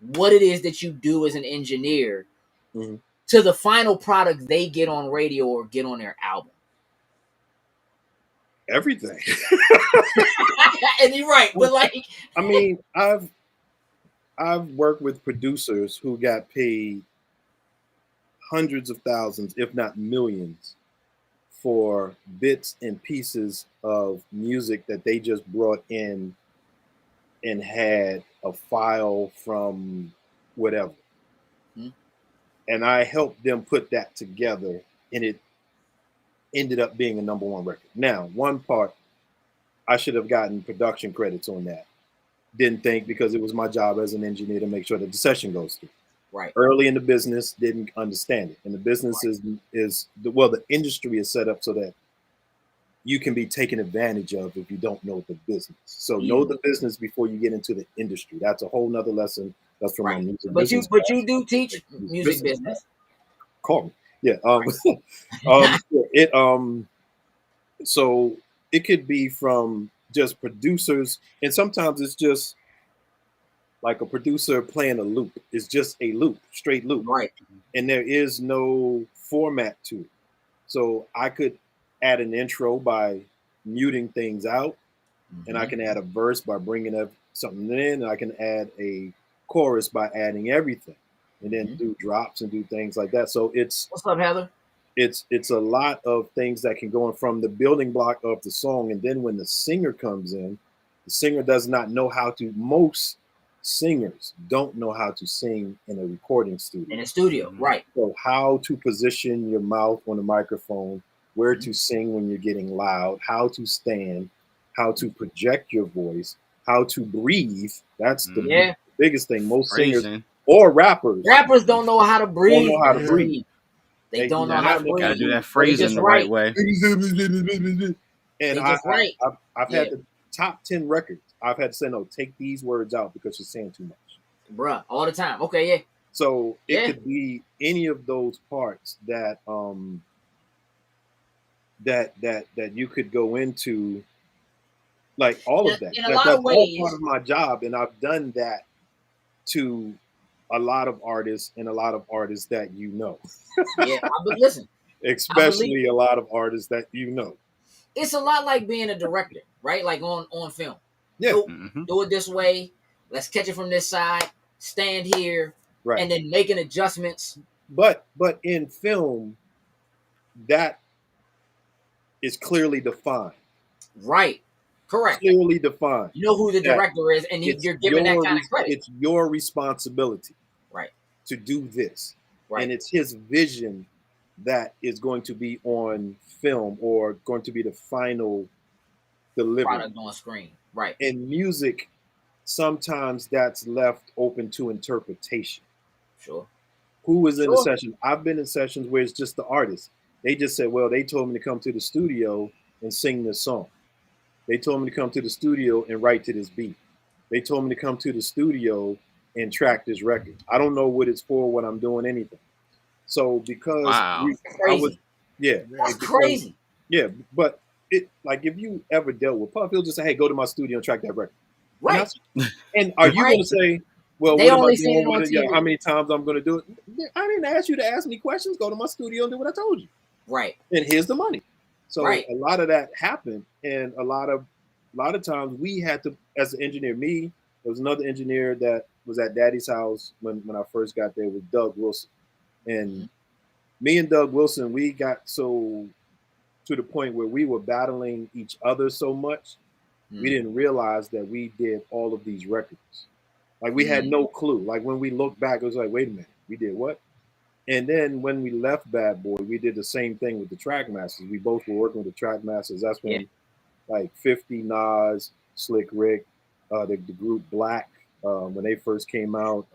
what it is that you do as an engineer to the final product they get on radio or get on their album. Everything. And you're right, but like, I mean, I've worked with producers who got paid hundreds of thousands, if not millions, for bits and pieces of music that they just brought in and had a file from whatever. And I helped them put that together, and it ended up being a #1 record. Now, one part, I should have gotten production credits on that. Didn't think, because it was my job as an engineer to make sure that the session goes through. Right. Early in the business, didn't understand it. And the business the industry is set up so that you can be taken advantage of if you don't know the business. So know the business before you get into the industry. That's a whole nother lesson. That's from my music business. But you do teach music business. Call me. Yeah. So it could be from just producers, and sometimes it's just like a producer playing a loop. It's just a loop, straight loop. Right. And there is no format to it. So I could add an intro by muting things out, and I can add a verse by bringing up something in, and I can add a chorus by adding everything, and then do drops and do things like that. So it's, what's up, Heather? It's a lot of things that can go in from the building block of the song, and then when the singer comes in, the singer does not know how to. Most singers don't know how to sing in a recording studio. In a studio, right? So how to position your mouth on the microphone, where to sing when you're getting loud, how to stand, how to project your voice, how to breathe. That's the biggest thing. Most singers or rappers don't know how to breathe. Don't know how to breathe. They don't know how to breathe. Gotta do that phrasing the right way. And I've Yeah. had the top 10 records. I've had to say, no, take these words out because you're saying too much. Bruh, all the time. Okay, yeah. So it could be any of those parts that that you could go into, like all of that. In a lot That's of ways, all part of my job, and I've done that to a lot of artists and a lot of artists that you know. Yeah, but listen, especially a lot of artists that you know. It's a lot like being a director, right? Like on film. Yeah. Do it this way. Let's catch it from this side. Stand here, right? And then making adjustments. But in film, that is clearly defined. Right. Correct. Clearly defined. You know who the director is, and you're giving that kind of credit. It's your responsibility, right, to do this, right? And it's his vision that is going to be on film or going to be the final delivery product on screen, right? In music, sometimes that's left open to interpretation. Sure. Who was in the session? I've been in sessions where it's just the artist. They just said, well, they told me to come to the studio and sing this song. They told me to come to the studio and write to this beat. They told me to come to the studio and track this record. I don't know what it's for, what I'm doing, anything. So because that's crazy. Yeah, but it, like, if you ever dealt with Puff, he'll just say, hey, go to my studio and track that record. Right. And are you going to say, well, they what am only I doing with it? How many times I'm going to do it? I didn't ask you to ask me questions. Go to my studio and do what I told you. Right. And here's the money. So a lot of that happened, and a lot of times we had to, as an engineer, there was another engineer that was at Daddy's house when I first got there, with Doug Wilson. And me and Doug Wilson, we got so to the point where we were battling each other so much, we didn't realize that we did all of these records. Like, we had no clue. Like, when we look back, it was like, wait a minute, we did what? And then when we left Bad Boy, we did the same thing with the Track Masters. We both were working with the Track Masters. That's when like 50, Nas, Slick Rick, the group Blaque, when they first came out.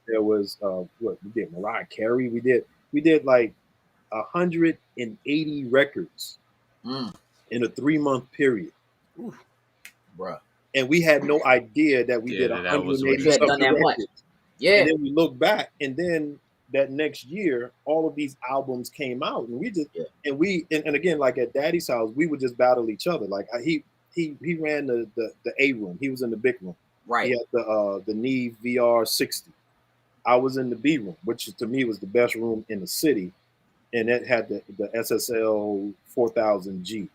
There was what we did, Mariah Carey. We did like 180 records in a 3-month period. Oof. Bruh. And we had no idea that we did 180 something records. Yeah. And then we look back, and then that next year, all of these albums came out, and we just and again, like at Daddy's house, we would just battle each other. Like he ran the A room, he was in the big room, right? He had the Neve VR 60. I was in the B room, which to me was the best room in the city, and it had the SSL 4000G,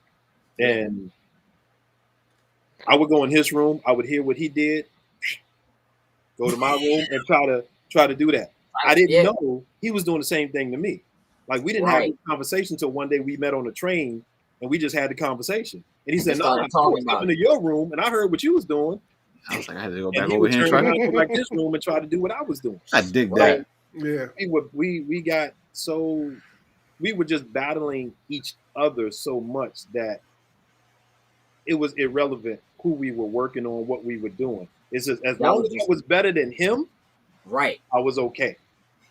and I would go in his room, I would hear what he did, go to my room and try to do that. I didn't know he was doing the same thing to me. Like, we didn't have this conversation until one day we met on the train, and we just had the conversation. And he said, "No, I was coming to your room, and I heard what you was doing." I was like, I had to go back over here and try to go back this room and try to do what I was doing. I dig that. Yeah, we got so we were just battling each other so much that it was irrelevant who we were working on, what we were doing. It's just, as long as it was better than him, right, I was okay.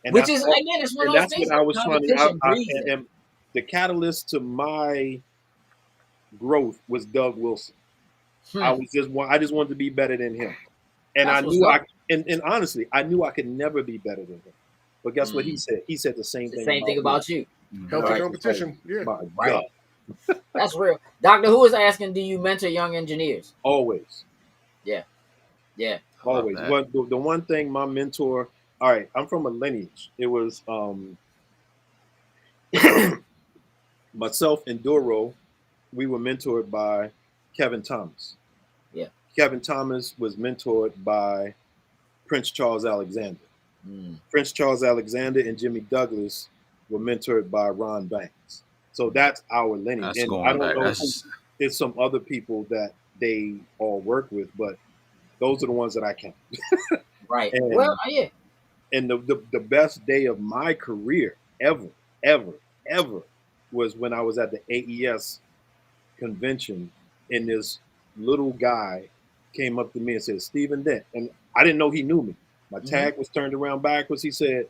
And which is, again, it's one of those things. That's what I was trying to. And the catalyst to my growth was Doug Wilson. I just wanted to be better than him, and I knew and honestly, I knew I could never be better than him. But guess what he said? He said the same thing. Same thing about you. Healthy competition. Yeah, my God. That's real. Doctor Who is asking, do you mentor young engineers? Always. Yeah. Always. The one thing my mentor. All right, I'm from a lineage. It was myself and Duro. We were mentored by Kevin Thomas. Yeah. Kevin Thomas was mentored by Prince Charles Alexander. Prince Charles Alexander and Jimmy Douglas were mentored by Ron Banks. So that's our lineage. And I don't know if there's some other people that they all work with, but those are the ones that I count. Right. And the best day of my career ever was when I was at the AES convention, and this little guy came up to me and said, "Stephen Dent," and I didn't know he knew me. My tag was turned around backwards. He said,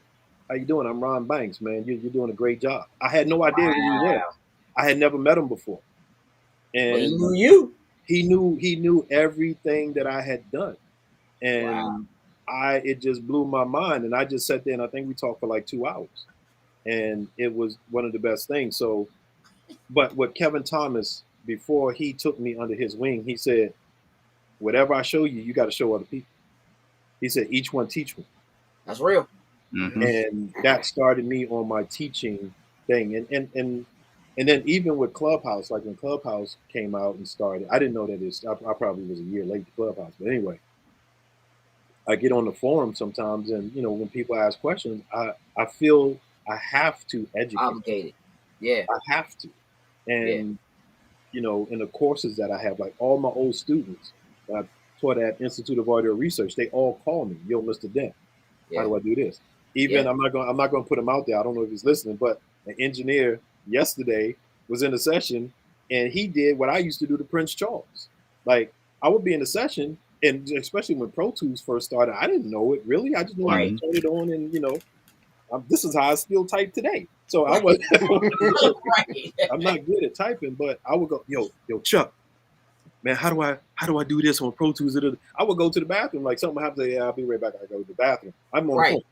How you doing? I'm Ron Banks, man. You're doing a great job. I had no idea who he was. Wow. I had never met him before, But he and knew you. he knew everything that I had done, Wow. and it just blew my mind. And I just sat there and I think we talked for like 2 hours, and it was one of the best things. So, but with Kevin Thomas, before he took me under his wing, he said, "Whatever I show you, you got to show other people." He said, "Each one teach one." That's real. Mm-hmm. And that started me on my teaching thing. And then even with Clubhouse, like when Clubhouse came out and started, I didn't know that I probably was a year late to Clubhouse. But anyway, I get on the forum sometimes, and when people ask questions, I feel I have to educate. Obligated. Yeah. I have to. And in the courses that I have, like all my old students that I taught at Institute of Audio Research, they all call me, "Yo, Mr. Dent, how do I do this?" Even I'm not going to put him out there. I don't know if he's listening, but an engineer yesterday was in a session and he did what I used to do to Prince Charles. Like I would be in a session, and especially when Pro Tools first started, I didn't know it really. I just knew how to turn it on, and this is how I still type today. So I was I'm not good at typing, but I would go, yo, Chuck, man, how do I do this on Pro Tools? I would go to the bathroom, like something happens. Yeah, I'll be right back. I go to the bathroom. I'm on the phone.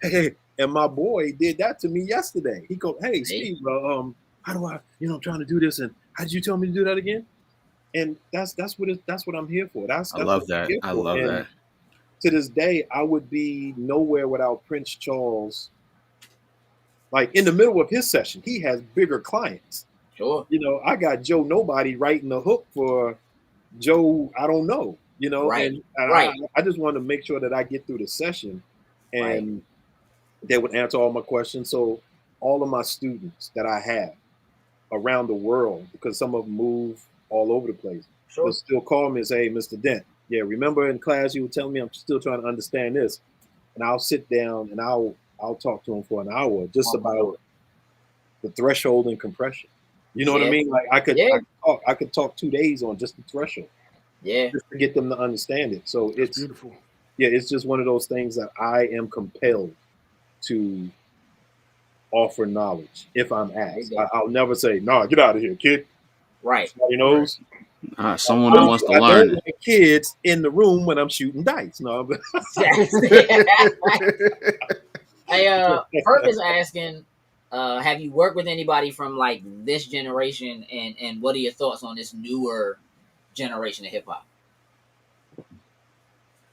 Hey, and my boy did that to me yesterday. He go, "Hey, Steve, how do I, I'm trying to do this, and how did you tell me to do that again?" And that's what I'm here for. That's I love that. I love that. To this day, I would be nowhere without Prince Charles. Like in the middle of his session, he has bigger clients. Sure. I got Joe Nobody writing the hook for Joe, I don't know, and I just want to make sure that I get through the session and they would answer all my questions. So all of my students that I have around the world, because some of them move all over the place, they'll still call me and say, "Hey, Mr. Dent, yeah, remember in class you were telling me I'm still trying to understand this?" And I'll sit down and I'll talk to them for an hour just about the threshold and compression. You know what I mean? Like I could talk 2 days on just the threshold. Yeah. Just to get them to understand it. So it's beautiful. Yeah, it's just one of those things that I am compelled to offer knowledge if I'm asked. I'll never say, "No, get out of here, kid." Right. Somebody knows. Someone that wants to learn. I don't want kids in the room when I'm shooting dice. No. Hey, Perk is asking, have you worked with anybody from like this generation, and what are your thoughts on this newer generation of hip hop?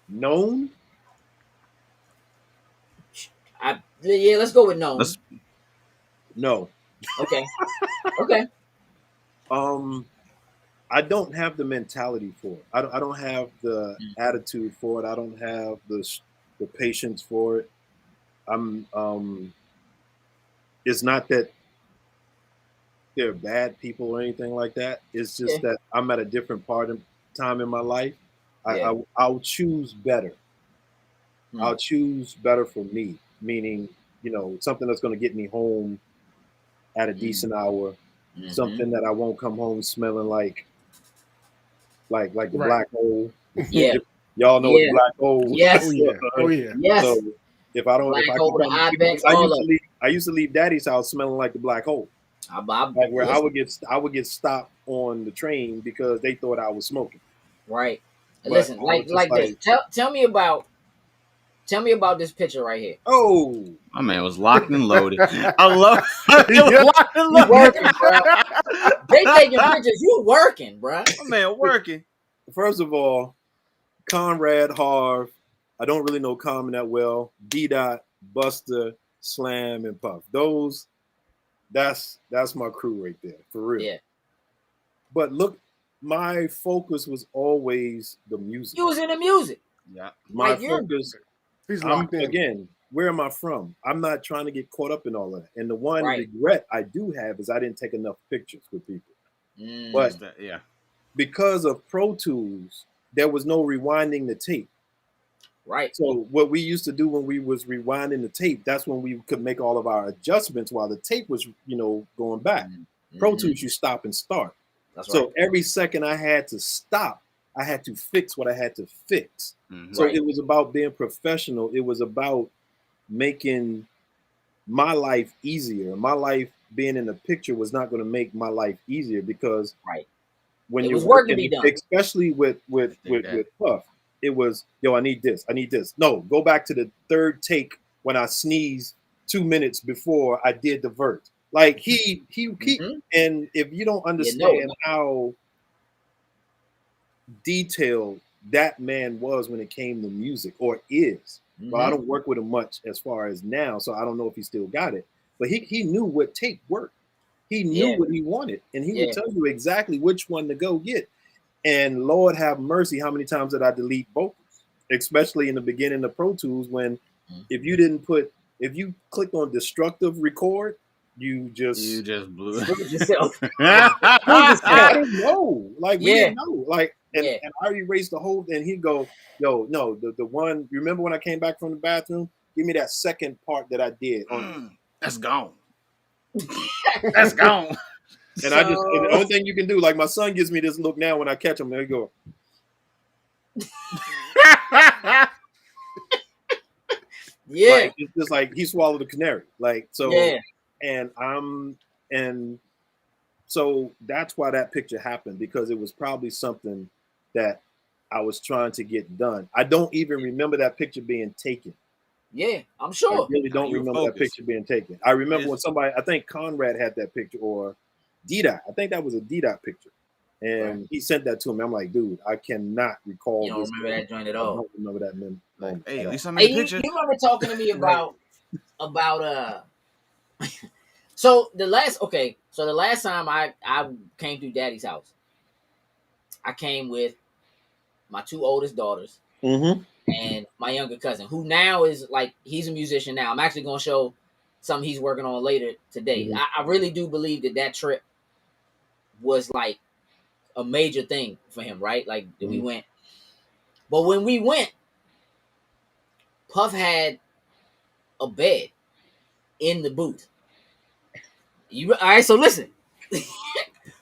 Known? Let's go with known. No. Okay. Okay. I don't have the mentality for it. I don't have the attitude for it. I don't have the patience for it. It's not that they're bad people or anything like that. It's just that I'm at a different time in my life. I'll choose better. I'll choose better for me, meaning, something that's going to get me home at a decent hour, something that I won't come home smelling like the black hole. Yeah. Y'all know what the black hole. Yes. Oh yeah. Yes. So if I don't, black hole, I used to leave Daddy's house smelling like the black hole. Like where I would get stopped on the train because they thought I was smoking. Right. Listen, like this. Tell me about this picture right here. Oh, my man was locked and loaded. I love it. Was locked and loaded. You working, bro. They taking pictures. You working, bro. My man working. First of all, Conrad Harv. I don't really know Common that well. D-Dot, Busta, Slam, and Puff. That's my crew right there, for real. Yeah. But look, my focus was always the music. You was in the music. Yeah. My focus. He's locked in. Again, where am I from? I'm not trying to get caught up in all that. And the one regret I do have is I didn't take enough pictures with people. But because of Pro Tools, there was no rewinding the tape. Right. So what we used to do when we was rewinding the tape, that's when we could make all of our adjustments while the tape was, going back. Pro Tools, you stop and start. That's so every second I had to stop, I had to fix what I had to fix. So it was about being professional. It was about making my life easier. My life being in the picture was not going to make my life easier because when it you're was work to working, be done, especially with Puff, it was, yo, I need this. No, go back to the third take when I sneezed 2 minutes before I did the verse. Like he and if you don't understand how detailed that man was when it came to music, or is. Well, I don't work with him much as far as now, so I don't know if he still got it. But he knew what tape worked. He knew what he wanted, and he would tell you exactly which one to go get. And Lord have mercy, how many times did I delete vocals? Especially in the beginning of Pro Tools, when if you clicked on destructive record, you just blew yourself. I didn't know. Like we didn't know. Like and I erased the whole thing. He'd go, yo, no, the one, remember when I came back from the bathroom? Give me that second part that I did. That's gone. That's gone. And and the only thing you can do, like my son gives me this look now when I catch him, there you go. Like, it's just like he swallowed a canary. Like, so and so that's why that picture happened, because it was probably something that I was trying to get done. I don't even remember that picture being taken. Yeah, I'm sure. I really don't remember that picture being taken. I remember when somebody, I think Conrad had that picture, or D-Dot. I think that was a D-Dot picture. And he sent that to me. I'm like, dude, I cannot recall. You don't remember that joint at all. I don't remember that moment. Hey, at least I'm in the picture. You remember talking to me about so the last time I came to Daddy's house, I came with my two oldest daughters and my younger cousin, who now is like, he's a musician now. I'm actually going to show something he's working on later today. I really do believe that trip was like a major thing for him, right? Like we went, but when we went, Puff had a bed in the booth. All right, so listen.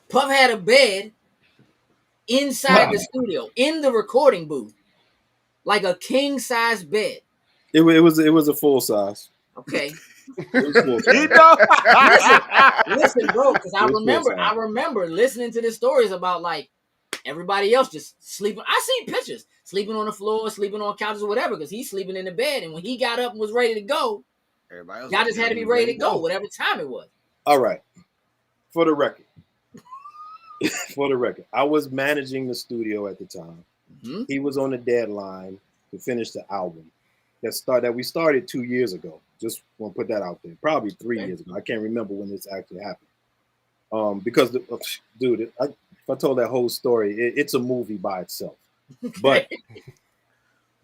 Puff had a bed inside the studio, in the recording booth, like a king size bed. It was a full size. Okay. Listen, bro, because I remember listening to the stories about like everybody else just sleeping. I seen pictures sleeping on the floor, sleeping on couches or whatever, because he's sleeping in the bed. And when he got up and was ready to go, everybody else y'all just had to be ready to go, whatever time it was. All right. For the record, I was managing the studio at the time. He was on the deadline to finish the album that we started 2 years ago. Just want to put that out there. Probably 3 years ago. I can't remember when this actually happened. Because, dude, if I told that whole story, it's a movie by itself. But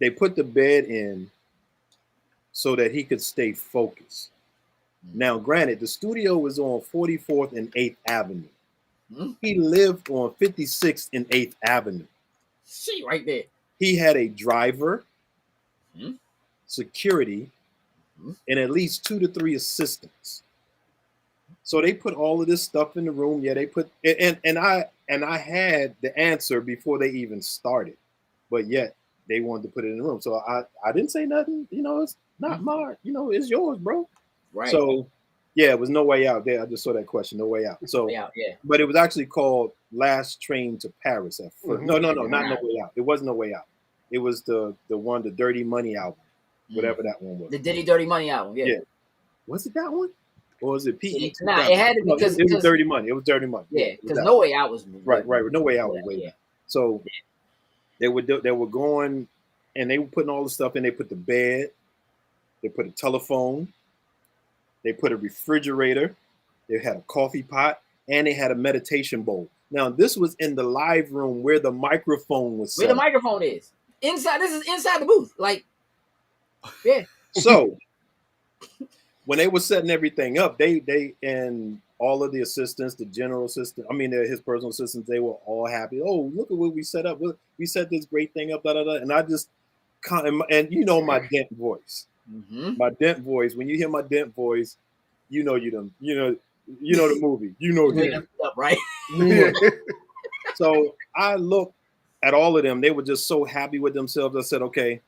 they put the bed in so that he could stay focused. Now, granted, the studio was on 44th and 8th Avenue. He lived on 56th and 8th Avenue. See, right there. He had a driver, security, and at least 2 to 3 assistants. So they put all of this stuff in the room. Yeah, they put and I had the answer before they even started, but yet they wanted to put it in the room. So I didn't say nothing. You know, it's not mine. You know, it's yours, bro. Right. So yeah, it was No Way Out there. I just saw that question. No Way Out. So but it was actually called Last Train to Paris at first. No, not No Way Out. It wasn't No Way Out. It was the one, the Dirty Money album, whatever that one was. The Diddy Dirty Money album. Yeah. Was it that one? Or was it PE? Nah, it had to be because it was Dirty Money. It was Dirty Money. Yeah, because No Way Out was right. No Way Out was way back. So they were going and they were putting all the stuff in. They put the bed, they put a telephone, they put a refrigerator, they had a coffee pot, and they had a meditation bowl. Now this was in the live room where the microphone was set. Where the microphone is. Inside, this is inside the booth. Like, yeah. So when they were setting everything up, they and all of the assistants, the general assistant, his personal assistants, they were all happy. Oh, look at what we set up. We set this great thing up, And I just, and you know my Dent voice. My Dent voice. When you hear my Dent voice, you know the movie. You know Dent. Up, right? So I looked at all of them. They were just so happy with themselves. I said, okay,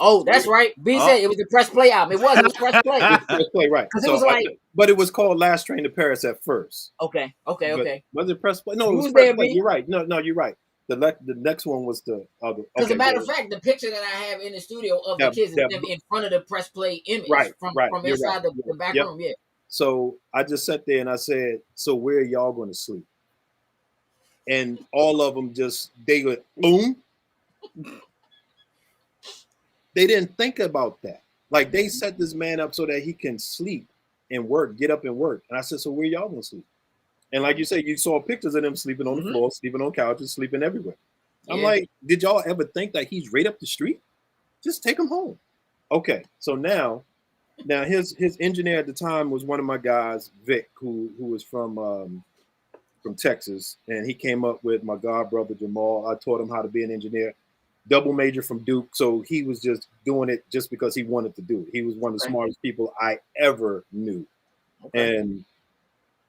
Oh, that's right. B said it was a press play album. It was press play. Press play, right? Because it was like, but it was called Last Train to Paris at first. Okay. But was it press play? No, it was Who's press there, play. B? You're right. No, you're right. The next one was the other. Because, as a matter of fact, the picture that I have in the studio of the kids is them in front of the press play image from inside the back room. Yeah. So I just sat there and I said, "So where are y'all going to sleep?" And all of them they went boom. They didn't think about that. Like they set this man up so that he can sleep and work, get up and work. And I said, "So where y'all going to sleep?" And like you said, you saw pictures of them sleeping on the floor, sleeping on couches, sleeping everywhere. I'm like, did y'all ever think that he's right up the street? Just take him home. Okay, so now his engineer at the time was one of my guys, Vic, who was from Texas, and he came up with my god brother Jamal. I taught him how to be an engineer, double major from Duke, so he was just doing it just because he wanted to do it. He was one of the smartest people I ever knew,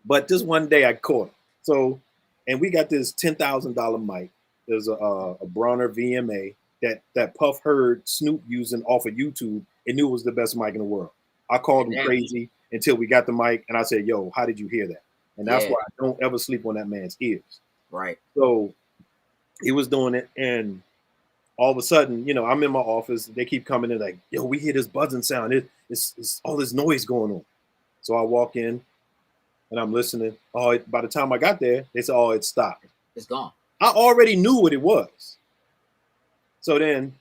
but just one day I caught him. So, and we got this $10,000 mic. There's a Bronner VMA that Puff heard Snoop using off of YouTube and knew it was the best mic in the world. I called him crazy until we got the mic, and I said, "Yo, how did you hear that?" And that's why I don't ever sleep on that man's ears. Right. So he was doing it, and all of a sudden, I'm in my office. They keep coming in like, "Yo, we hear this buzzing sound. It's all this noise going on." So I walk in, and I'm listening. By the time I got there, they said, "Oh, it stopped. It's gone." I already knew what it was. So then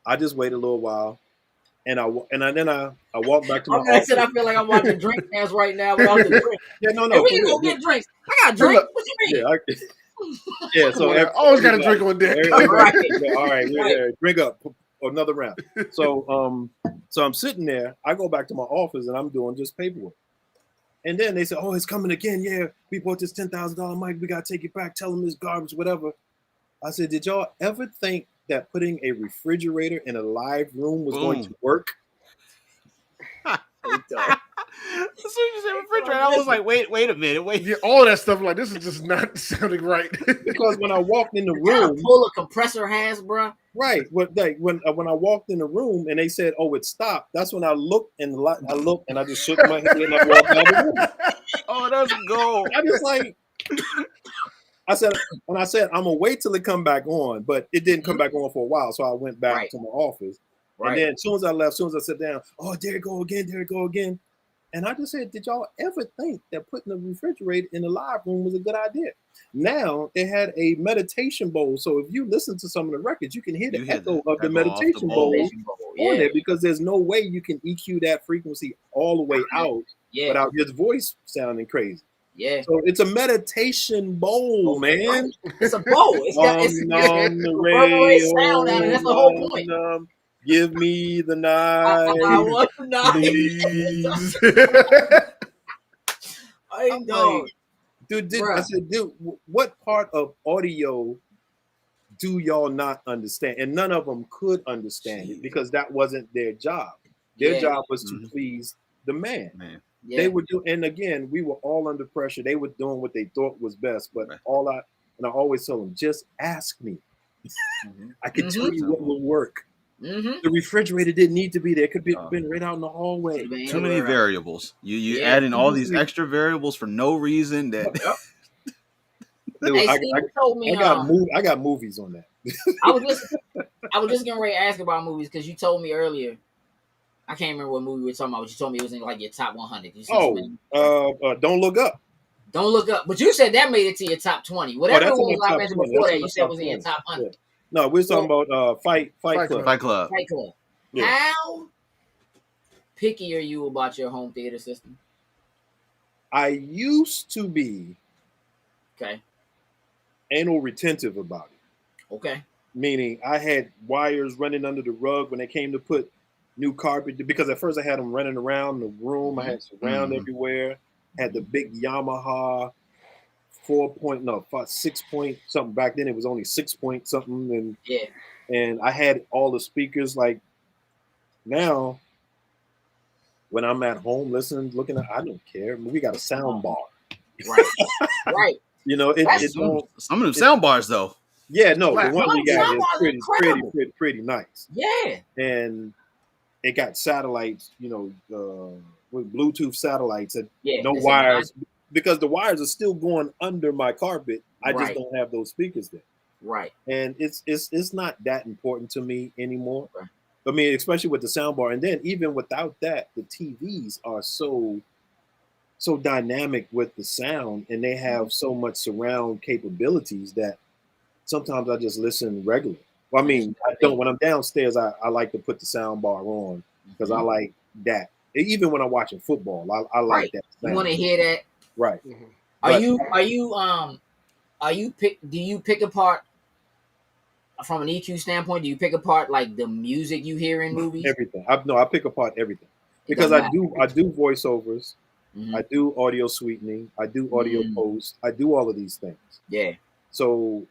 I just waited a little while, and I walked back to my office. I feel like I'm watching Drink Dance right now without the drink. No. Hey, we can go get drinks. I got a drink. What you mean? So I always got a drink on deck. All right, drink up another round. So I'm sitting there. I go back to my office and I'm doing just paperwork. And then they said, "Oh, it's coming again. Yeah, we bought this $10,000 mic. We got to take it back. Tell them it's garbage, whatever." I said, "Did y'all ever think that putting a refrigerator in a live room was going to work?" As soon as you said refrigerator, I was like, wait a minute. Yeah, all that stuff, like, this is just not sounding right. Because when I walked in the room, pull a compressor has, bro. Right. When I walked in the room and they said, "Oh, it stopped," that's when I looked and I just shook my head and I walked out of the room. Oh, that's gold. I just like I said, I'm gonna wait till it come back on, but it didn't come back on for a while, so I went back to my office. And then as soon as I left, as soon as I sat down, "Oh, there it go again. And I just said, did y'all ever think that putting a refrigerator in the live room was a good idea? Now they had a meditation bowl, so if you listen to some of the records, you can hear the echo of the meditation bowl on there, because there's no way you can EQ that frequency all the way out without his voice sounding crazy. Yeah. So it's a meditation bowl, man. It's a bowl. It's got sound out, and that's the whole point. Give me the knife. I want the knife. I know. I said, dude, what part of audio do y'all not understand? And none of them could understand it because that wasn't their job. Their job was to please the man. They would do, and again, we were all under pressure. They were doing what they thought was best, but I always tell them, just ask me. I can tell you what will work. The refrigerator didn't need to be there. It could have been right out in the hallway. Too many variables. You add in all these extra variables for no reason. That I got movies on that. I was just getting ready to ask about movies because you told me earlier. I can't remember what movie we were talking about, but you told me it was in like your top 100. Don't Look Up. Don't Look Up. But you said that made it to your top 20. Whatever it was I mentioned before that, you said was in your top 100. Yeah. No, we're talking about Fight Club. Fight Club. Yeah. How picky are you about your home theater system? I used to be anal retentive about it. Okay. Meaning I had wires running under the rug when they came to put new carpet, because at first I had them running around the room. I had surround everywhere. Had the big Yamaha 6 point something. Back then it was only 6 point something, and I had all the speakers. Like now, when I'm at home listening, looking at, I don't care. We got a sound bar, right? You know, some of them sound bars though. Yeah, no, the Blaque. one we got is Incredible. pretty nice. Yeah. And it got satellites, with Bluetooth satellites and Yeah. no wires, because the wires are still going under my carpet. I just Right. don't have those speakers there. Right. And it's not that important to me anymore. Right. I mean, especially with the soundbar. And then even without that, the TVs are so dynamic with the sound, and they have so much surround capabilities that sometimes I just listen regularly. Well, I mean, I don't. When I'm downstairs, I like to put the sound bar on because I like that. Even when I'm watching football, I like that sound. You want to hear that? Right. Mm-hmm. Do you pick apart from an EQ standpoint? Do you pick apart like the music you hear in movies? Everything. I pick apart everything because I do voiceovers. Mm-hmm. I do audio sweetening. I do audio post. I do all of these things. Yeah. So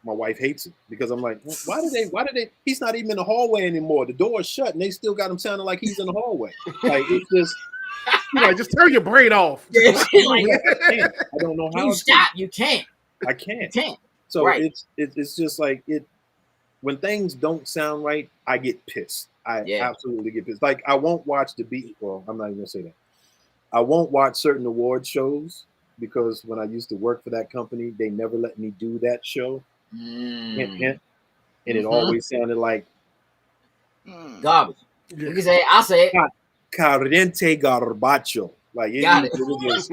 my wife hates it because I'm like, why did they? He's not even in the hallway anymore. The door is shut, and they still got him sounding like he's in the hallway. Like it's just, just turn your brain off. I can't. I don't know how. You stop. You can't. I can't. You can't. So it's just like it. When things don't sound right, I get pissed. I absolutely get pissed. Like I won't watch the beat. Well, I'm not even gonna say that. I won't watch certain award shows because when I used to work for that company, they never let me do that show. And it always sounded like garbage. You can say, I'll say it. Caliente garbacho. Like it was just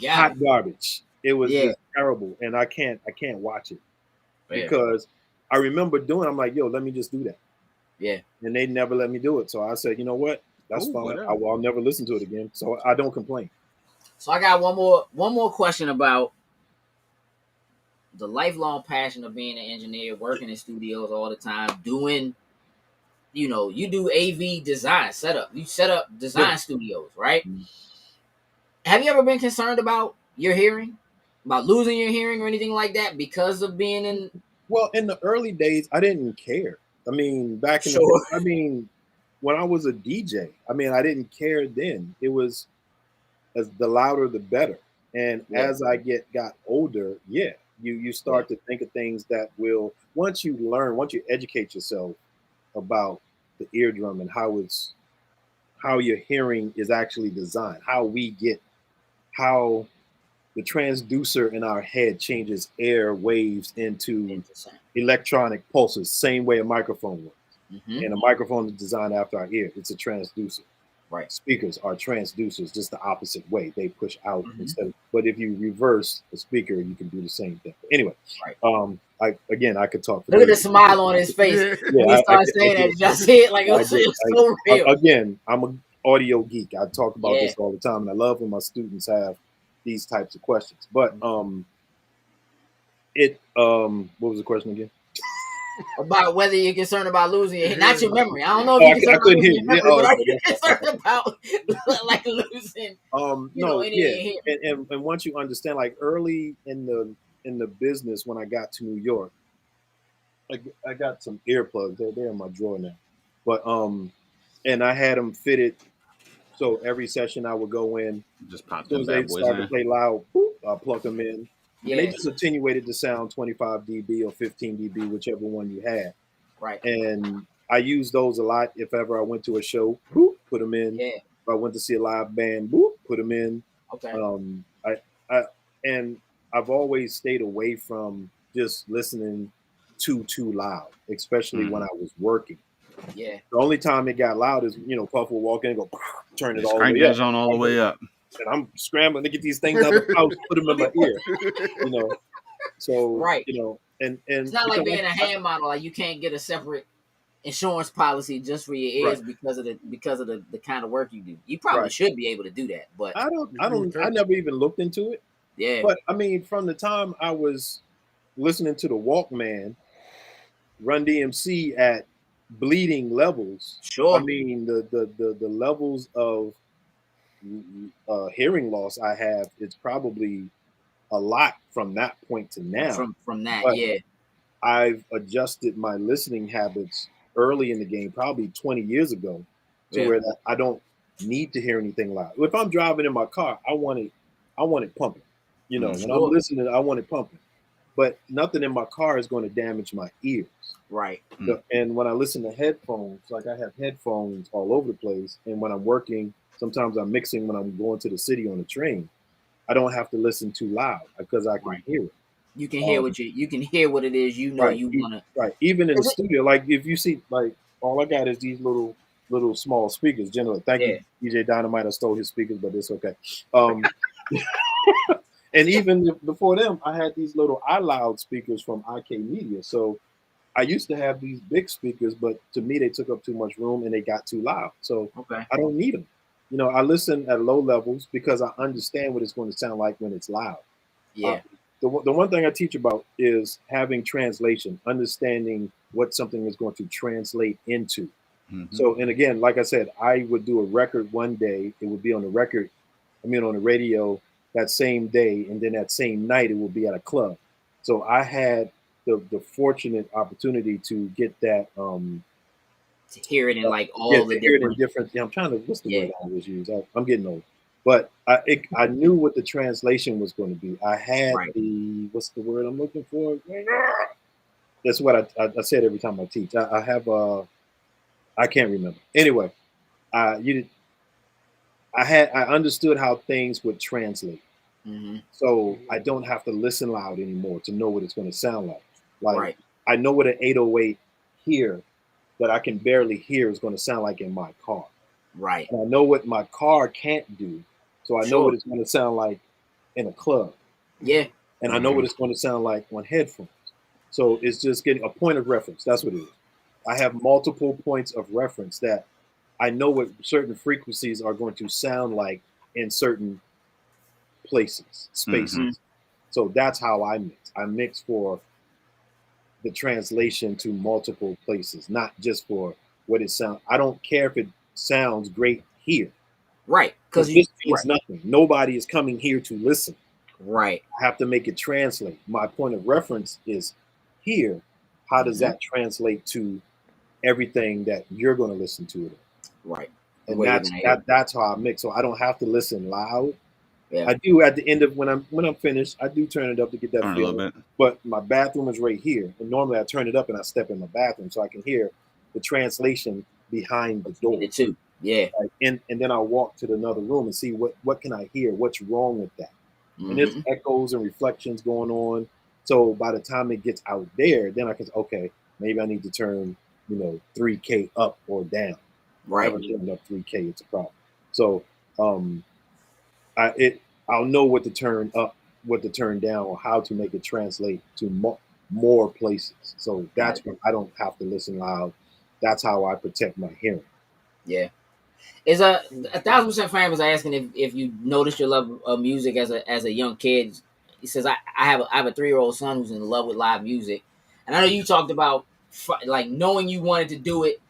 hot garbage. It was just terrible, and I can't watch it because I remember doing. I'm like, yo, let me just do that. Yeah, and they never let me do it. So I said, you know what? That's fine. I'll never listen to it again. So I don't complain. So I got one more question about the lifelong passion of being an engineer, working in studios all the time, doing, you do AV design setup. You set up design studios, right? Mm-hmm. Have you ever been concerned about your hearing, about losing your hearing or anything like that because of being in? Well, in the early days, I didn't care. I mean, back in when I was a DJ, I mean, I didn't care then. It was the louder, the better. And as I got older, you start to think of things that will, once you educate yourself about the eardrum and how your hearing is actually designed, how the transducer in our head changes air waves into electronic pulses, same way a microphone works. Mm-hmm. And a microphone is designed after our ear. It's a transducer. Right. Speakers are transducers, just the opposite way. They push out instead of, but if you reverse the speaker, you can do the same thing. Anyway, I could talk. Look at the smile on his face when he starts saying that. Just see it like it's so real. Again, I'm an audio geek. I talk about this all the time, and I love when my students have these types of questions. But what was the question again? About whether you're concerned about losing your, not your memory. I don't know if you're concerned about losing your memory, but are you concerned about like losing any of your hearing? And once you understand, like early in the business, when I got to New York, I got some earplugs. They're in my drawer now, but and I had them fitted. So every session I would go in, just pop as soon as they start to play loud, I'll plug them in. Yeah. And they just attenuated the sound 25 dB or 15 dB, whichever one you had. Right. And I use those a lot. If ever I went to a show, put them in. Yeah. If I went to see a live band, put them in. Okay. And I've always stayed away from just listening too loud, especially when I was working. Yeah. The only time it got loud is, Puff will walk in and go, turn it all the way up. All the way up. And I'm scrambling to get these things out of the house, put them in my ear, So, right. And it's not like being a hand model. Like you can't get a separate insurance policy just for your ears because of the kind of work you do. You probably should be able to do that, but I never even looked into it. Yeah. But I mean, from the time I was listening to the Walkman, Run DMC at bleeding levels. Sure. I mean, the levels of hearing loss I have, it's probably a lot from that point to now. From that, but I've adjusted my listening habits early in the game, probably 20 years ago, to where that I don't need to hear anything loud. If I'm driving in my car, I want it pumping. When I'm listening, I want it pumping. but nothing in my car is going to damage my ears. Right. And when I listen to headphones, like I have headphones all over the place. And when I'm working, sometimes I'm mixing when I'm going to the city on the train. I don't have to listen too loud because I can hear it. You can hear you can hear what it is you wanna. Right. Even in the studio, like if you see, like all I got is these little small speakers. Generally, thank you, DJ Dynamite. I stole his speakers, but it's okay. And even before them, I had these little iLoud speakers from IK Media. So I used to have these big speakers, but to me, they took up too much room and they got too loud. So I don't need them. I listen at low levels because I understand what it's going to sound like when it's loud. Yeah. The one thing I teach about is having translation, understanding what something is going to translate into. Mm-hmm. So, and again, like I said, I would do a record one day. It would be on the on the radio that same day. And then that same night, it would be at a club. So I had the fortunate opportunity to get that. To hear it in like all the different. I'm trying to, what's the word I always use? I'm getting old. But I knew what the translation was going to be. I had what's the word I'm looking for? That's what I said every time I teach. I have I can't remember. Anyway, I understood how things would translate. Mm-hmm. So I don't have to listen loud anymore to know what it's going to sound like. Like I know what an 808 here that I can barely hear is going to sound like in my car. Right. And I know what my car can't do. So I know what it's going to sound like in a club. Yeah. And I know what it's going to sound like on headphones. So it's just getting a point of reference. That's what it is. I have multiple points of reference that I know what certain frequencies are going to sound like in certain places, spaces. Mm-hmm. So that's how I mix. I mix for the translation to multiple places, not just for what it sounds. I don't care if it sounds great here. Right. Because this means nothing. Nobody is coming here to listen. Right. I have to make it translate. My point of reference is here. How does that translate to everything that you're going to listen to it? Right. And that's how I mix. So I don't have to listen loud. Yeah. I do at the end of when I'm finished, I do turn it up to get that feel. But my bathroom is right here. And normally I turn it up and I step in my bathroom so I can hear the translation behind the door. It too. Yeah. And then I'll walk to another room and see what can I hear? What's wrong with that? Mm-hmm. And there's echoes and reflections going on. So by the time it gets out there, then I can say, okay, maybe I need to turn, 3K up or down. Right. If I turn up 3K, it's a problem. So I'll know what to turn up, what to turn down, or how to make it translate to more places. So that's when I don't have to listen loud. That's how I protect my hearing. Yeah. Is 1,000% fan was asking if you noticed your love of music as a young kid. He says I have a 3-year-old son who's in love with live music, and I know you talked about like knowing you wanted to do it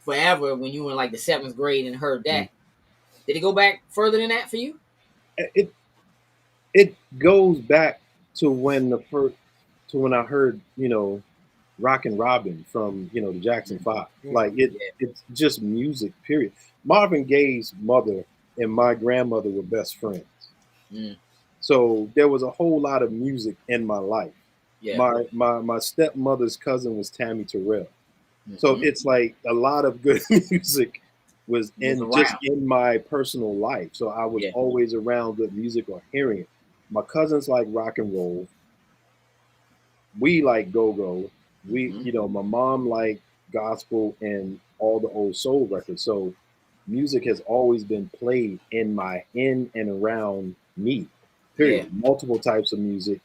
forever when you were in like the 7th grade and heard that. Mm-hmm. Did it go back further than that for you? It goes back to when when I heard Rockin' Robin from the Jackson 5. Like it's just music, period. Marvin Gaye's mother and my grandmother were best friends. Mm. So there was a whole lot of music in my life. Yeah. My stepmother's cousin was Tammy Terrell. Mm-hmm. So it's like a lot of good music was in my personal life. So I was always around good music or hearing it. My cousins like rock and roll. We like go-go. We, my mom liked gospel and all the old soul records. So music has always been played in and around me, period. Yeah. Multiple types of music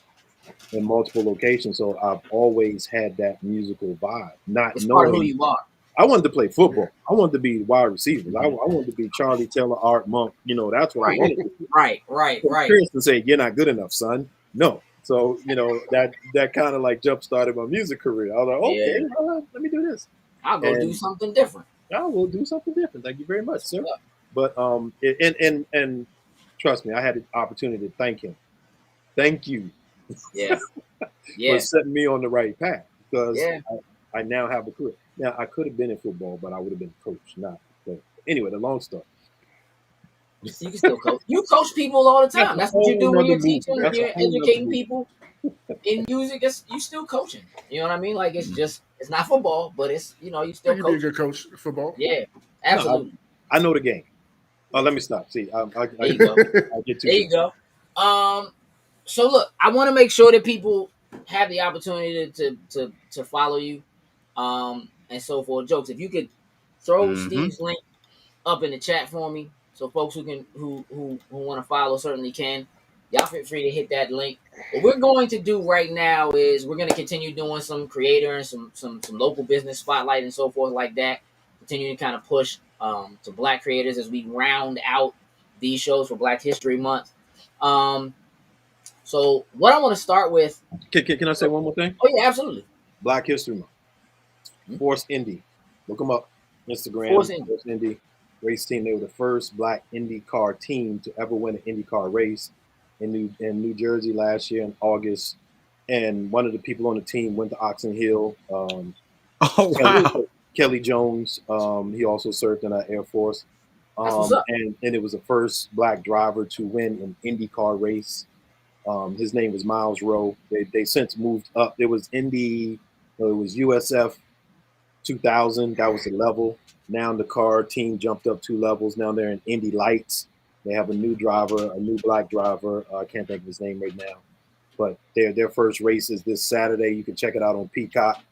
in multiple locations. So I've always had that musical vibe. It's part of who you are. I wanted to play football. I wanted to be wide receivers. I wanted to be Charlie Taylor, Art Monk. That's what I wanted to be. Right. Kirsten say, "You're not good enough, son." No. So, that kind of like jump-started my music career. I was like, okay, let me do this. I'll go do something different. I will do something different. Thank you very much, sir. Yeah. But and trust me, I had the opportunity to thank him. Thank you. Yeah. For setting me on the right path because I now have a career. Now, I could have been in football, but I would have been a coach, not. But anyway, the long story. You can still coach. You coach people all the time. That's what you do when you're teaching, when you're educating people. in music, you still coaching. You know what I mean? Like it's not football, but it's you You still can be a coaching. good coach of football. Yeah, No, absolutely. I know the game. Oh, let me stop. See, There you go. I get too There you deep. go. So look, I want to make sure that people have the opportunity to follow you, and so forth. Jokes, if you could throw Steve's link up in the chat for me, so folks who want to follow certainly can. Y'all feel free to hit that link. What we're going to do right now is we're going to continue doing some creator and some local business spotlight and so forth like that. Continue to kind of push to Black creators as we round out these shows for Black History Month. So what I want to start with. Can I say one more thing? Oh yeah, absolutely. Black History Month. Force Indy. Look them up. Instagram. Force Indy race team. They were the first Black IndyCar team to ever win an IndyCar race in New Jersey last year in August. And one of the people on the team went to Oxon Hill. Oh wow! Kelly Jones. He also served in our Air Force. That's what's up. And it was the first Black driver to win an IndyCar race. His name was Miles Rowe. They since moved up. It was Indy. It was USF 2000. That was the level. Now the car team jumped up 2 levels. Now they're in Indy Lights. They have a new driver, a new Black driver. I can't think of his name right now. But their first race is this Saturday. You can check it out on Peacock.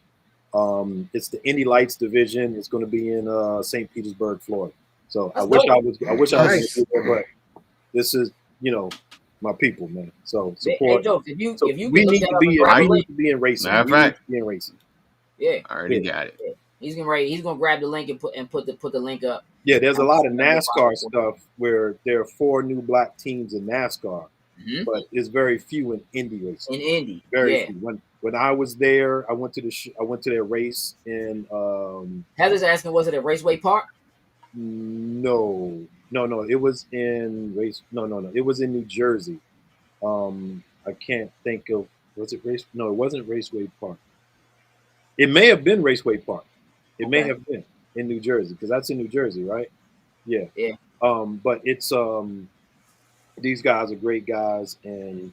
It's the Indy Lights division. It's going to be in St. Petersburg, Florida. So I wish I was there, but this is my people, man. So support. Hey, Joe, if you we need to be in racing. Yeah, I already got it. Yeah. He's gonna grab the link and put the link up. Yeah, there's a lot of NASCAR stuff where there are 4 new Black teams in NASCAR, but it's very few in Indy racing. In Indy, very few. When I was there, I went to their race in. Heather's asking, was it at Raceway Park? No. It was in It was in New Jersey. I can't think of. Was it race? No, it wasn't Raceway Park. It may have been Raceway Park. It may have been in New Jersey because that's in New Jersey, right? Yeah. Yeah. But it's these guys are great guys, and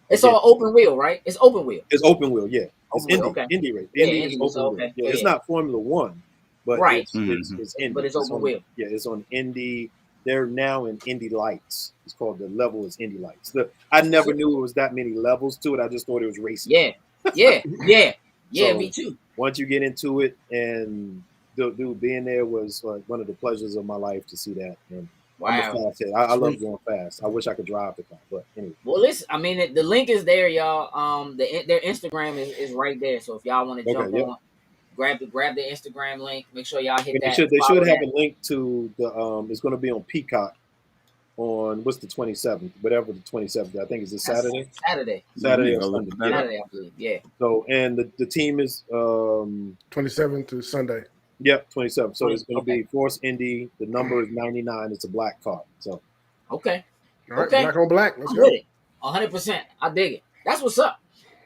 it's all open wheel, right? It's open wheel. It's open wheel, yeah. It's Indy race. Indy is open wheel. Yeah, it's not Formula One, but it's Indy. But it's open wheel. Yeah, it's on Indy. They're now in Indy Lights. It's called the level is Indy Lights. I never knew it was that many levels to it. I just thought it was racing. Yeah, So, me too. Once you get into it, and dude, being there was like one of the pleasures of my life to see that. And wow, I'm a fast head. I love going fast. I wish I could drive the car, but anyway. Well, listen, I mean, the link is there, y'all. Their Instagram is right there. So if y'all want to jump on, grab the Instagram link. Make sure y'all hit that. They should have a link to the. It's going to be on Peacock on what's the 27th, whatever the 27th. I think is it Saturday. Saturday or Sunday. Saturday, I believe. Yeah. So and the team is 27th to Sunday. Yep, 27th. So it's going to be Force Indy. The number is 99. It's a black car. So okay. All right, black on black. Let's go. With it. 100%. I dig it. That's what's up.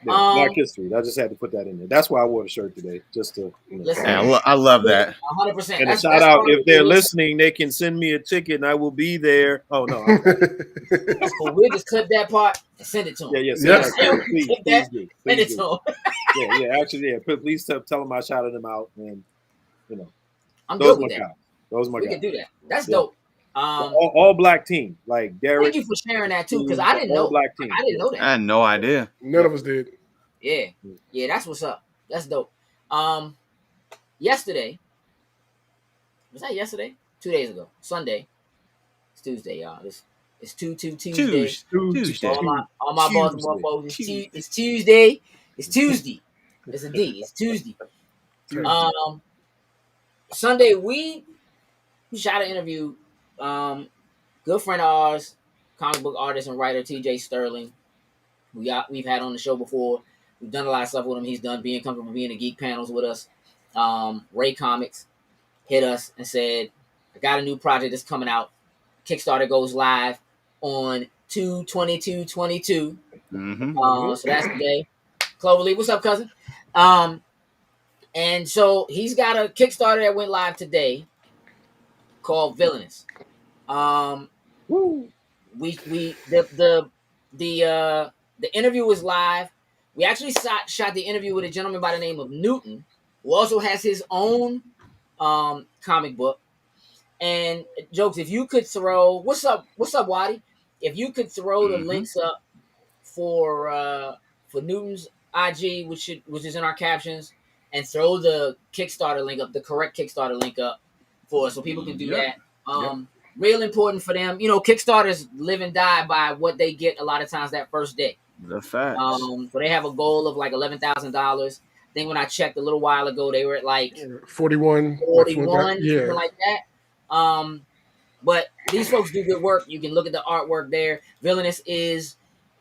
Yeah, Black history. I just had to put that in there. That's why I wore the shirt today, just to. Listen, I love that. 100%. And a shout out if they're listening, they can send me a ticket and I will be there. Oh no, well, we'll just clip that part and send it to them. Yeah. Please do. Send it to them. Actually, please tell them I shouted them out, and I'm good with that. Those are my guys. We can do that. That's dope. All black team, like Derek. Thank you for sharing that too, because I didn't know. Black team. I didn't know that. I had no idea. None of us did. Yeah, that's what's up. That's dope. Yesterday, was that yesterday? 2 days ago, Sunday. It's Tuesday, y'all. It's Tuesday. All my Baltimore folks. It's Tuesday. It's Tuesday. It's a D. It's Tuesday. Sunday we shot an interview. Good friend of ours, comic book artist and writer TJ Sterling. We've had on the show before. We've done a lot of stuff with him. He's done being comfortable being in geek panels with us. Ray Comics hit us and said, I got a new project that's coming out. Kickstarter goes live on 2/22/22. So that's the day. Cloverleaf, what's up, cousin? And so he's got a Kickstarter that went live today called Villainous. The interview was live. We actually shot the interview with a gentleman by the name of Newton, who also has his own comic book. And Jokes, if you could throw, what's up, Waddy? If you could throw the links up for Newton's IG, which is in our captions, and throw the Kickstarter link up, the correct Kickstarter link up for us, so people can do that. Real important for them. Kickstarters live and die by what they get a lot of times that first day. The facts. So they have a goal of like $11,000. I think when I checked a little while ago, they were at like 41, something like that. But these folks do good work. You can look at the artwork there. Villainous is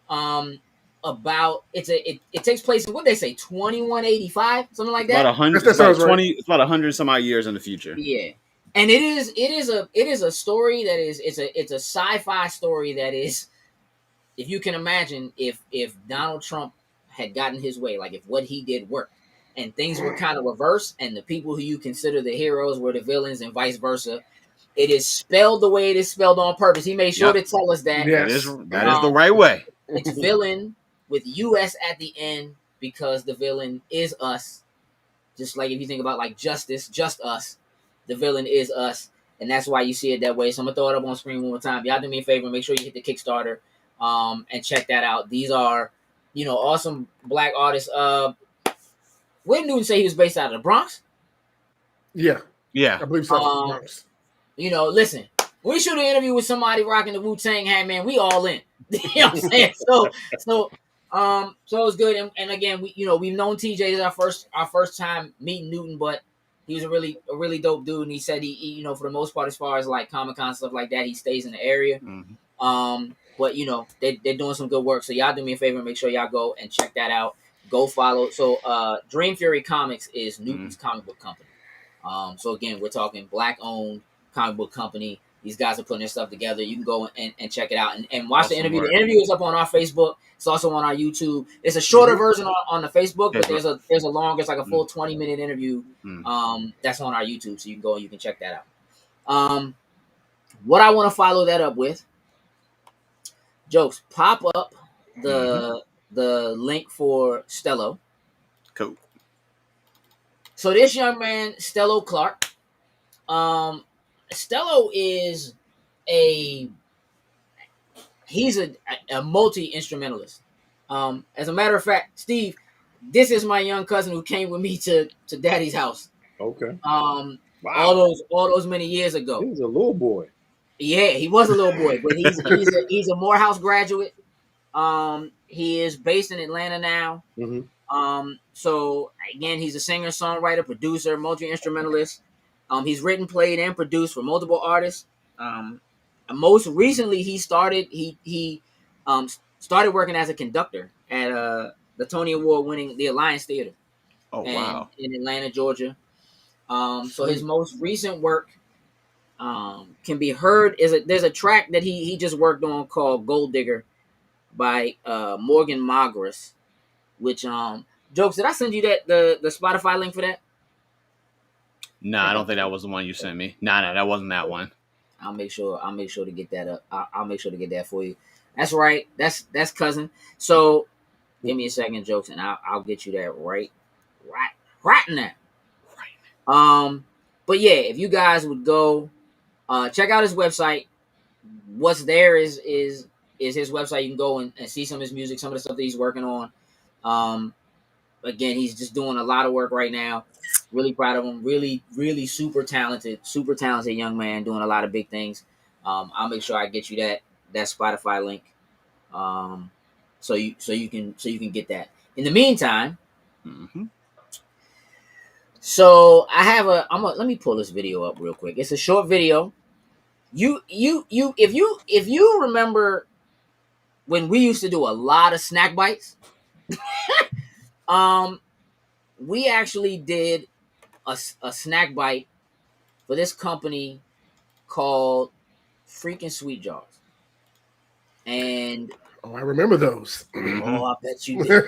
about it takes place in, what they say, 2185, something like that. About 100. It's about 20. It's about 100 some odd years in the future. Yeah, and it is a story that is it's a sci-fi story that is, if you can imagine, if Donald Trump had gotten his way, like if what he did worked, and things were kind of reversed, and the people who you consider the heroes were the villains, and vice versa. It is spelled the way it is spelled on purpose. He made sure to tell us that. Yes. That is the right way. It's villain with US at the end, because the villain is us. Just like if you think about like justice, just us. The villain is us. And that's why you see it that way. So I'm going to throw it up on screen one more time. Y'all do me a favor. Make sure you hit the Kickstarter and check that out. These are, awesome Black artists. Where did Newton say he was based out of? The Bronx? Yeah. Yeah. I believe so. Bronx. Listen, when we shoot an interview with somebody rocking the Wu-Tang hat, man, we all in. You know what I'm saying? So it was good. And again, we've known TJ. This is our first time meeting Newton, but he was a really dope dude. And he said he for the most part, as far as like Comic-Con stuff like that, he stays in the area. Mm-hmm. But they're doing some good work. So y'all do me a favor and make sure y'all go and check that out. Go follow. So Dream Fury Comics is Newton's comic book company. So again, we're talking Black owned comic book company. These guys are putting their stuff together. You can go and check it out and watch the interview. The interview is up on our Facebook. It's also on our YouTube. It's a shorter version on the Facebook, but there's a longer, it's like a full 20-minute interview. That's on our YouTube, so you can go and you can check that out. What I want to follow that up with, Jokes, pop up the link for Stello. Cool. So this young man, Stello Clark, Stello is he's a multi-instrumentalist. As a matter of fact, Steve, this is my young cousin who came with me to Daddy's house. Okay. Wow. All those many years ago. He was a little boy. Yeah, he was a little boy, but he's a Morehouse graduate. He is based in Atlanta now. Mm-hmm. So again, he's a singer, songwriter, producer, multi-instrumentalist. He's written, played, and produced for multiple artists. Most recently, he started working as a conductor at the Tony Award-winning The Alliance Theater. Oh, wow! In Atlanta, Georgia. So his most recent work can be heard. There's a track that he just worked on called "Gold Digger" by Morgan Magris. Which Jokes, did I send you the Spotify link for that? No, I don't think that was the one you sent me. No, that wasn't that one. I'll make sure to get that up. I'll make sure to get that for you. That's right. That's cousin. So give me a second, Jokes, and I'll get you that right now. But yeah, if you guys would go check out his website. What's there is his website. You can go and see some of his music, some of the stuff that he's working on. Again, he's just doing a lot of work right now. Really proud of him. Really, really super talented young man doing a lot of big things. I'll make sure I get you that Spotify link, so you can get that. In the meantime, so I have let me pull this video up real quick. It's a short video. If you remember when we used to do a lot of snack bites, we actually did a snack bite for this company called Freaking Sweet Jars. And I remember those. I bet you did.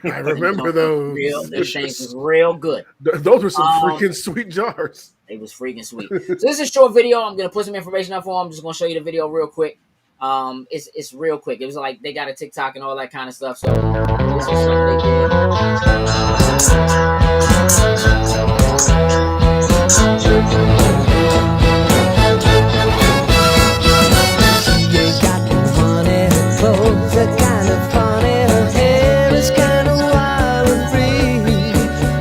I remember those. Those things was real good. Those were some freaking sweet jars. They was freaking sweet. So this is a short video. I'm gonna put some information up for them. I'm just gonna show you the video real quick. It's real quick. It was like they got a TikTok and all that kind of stuff. So this is something they You got money, her clothes are kind of funny, her hair is kind of wild and free.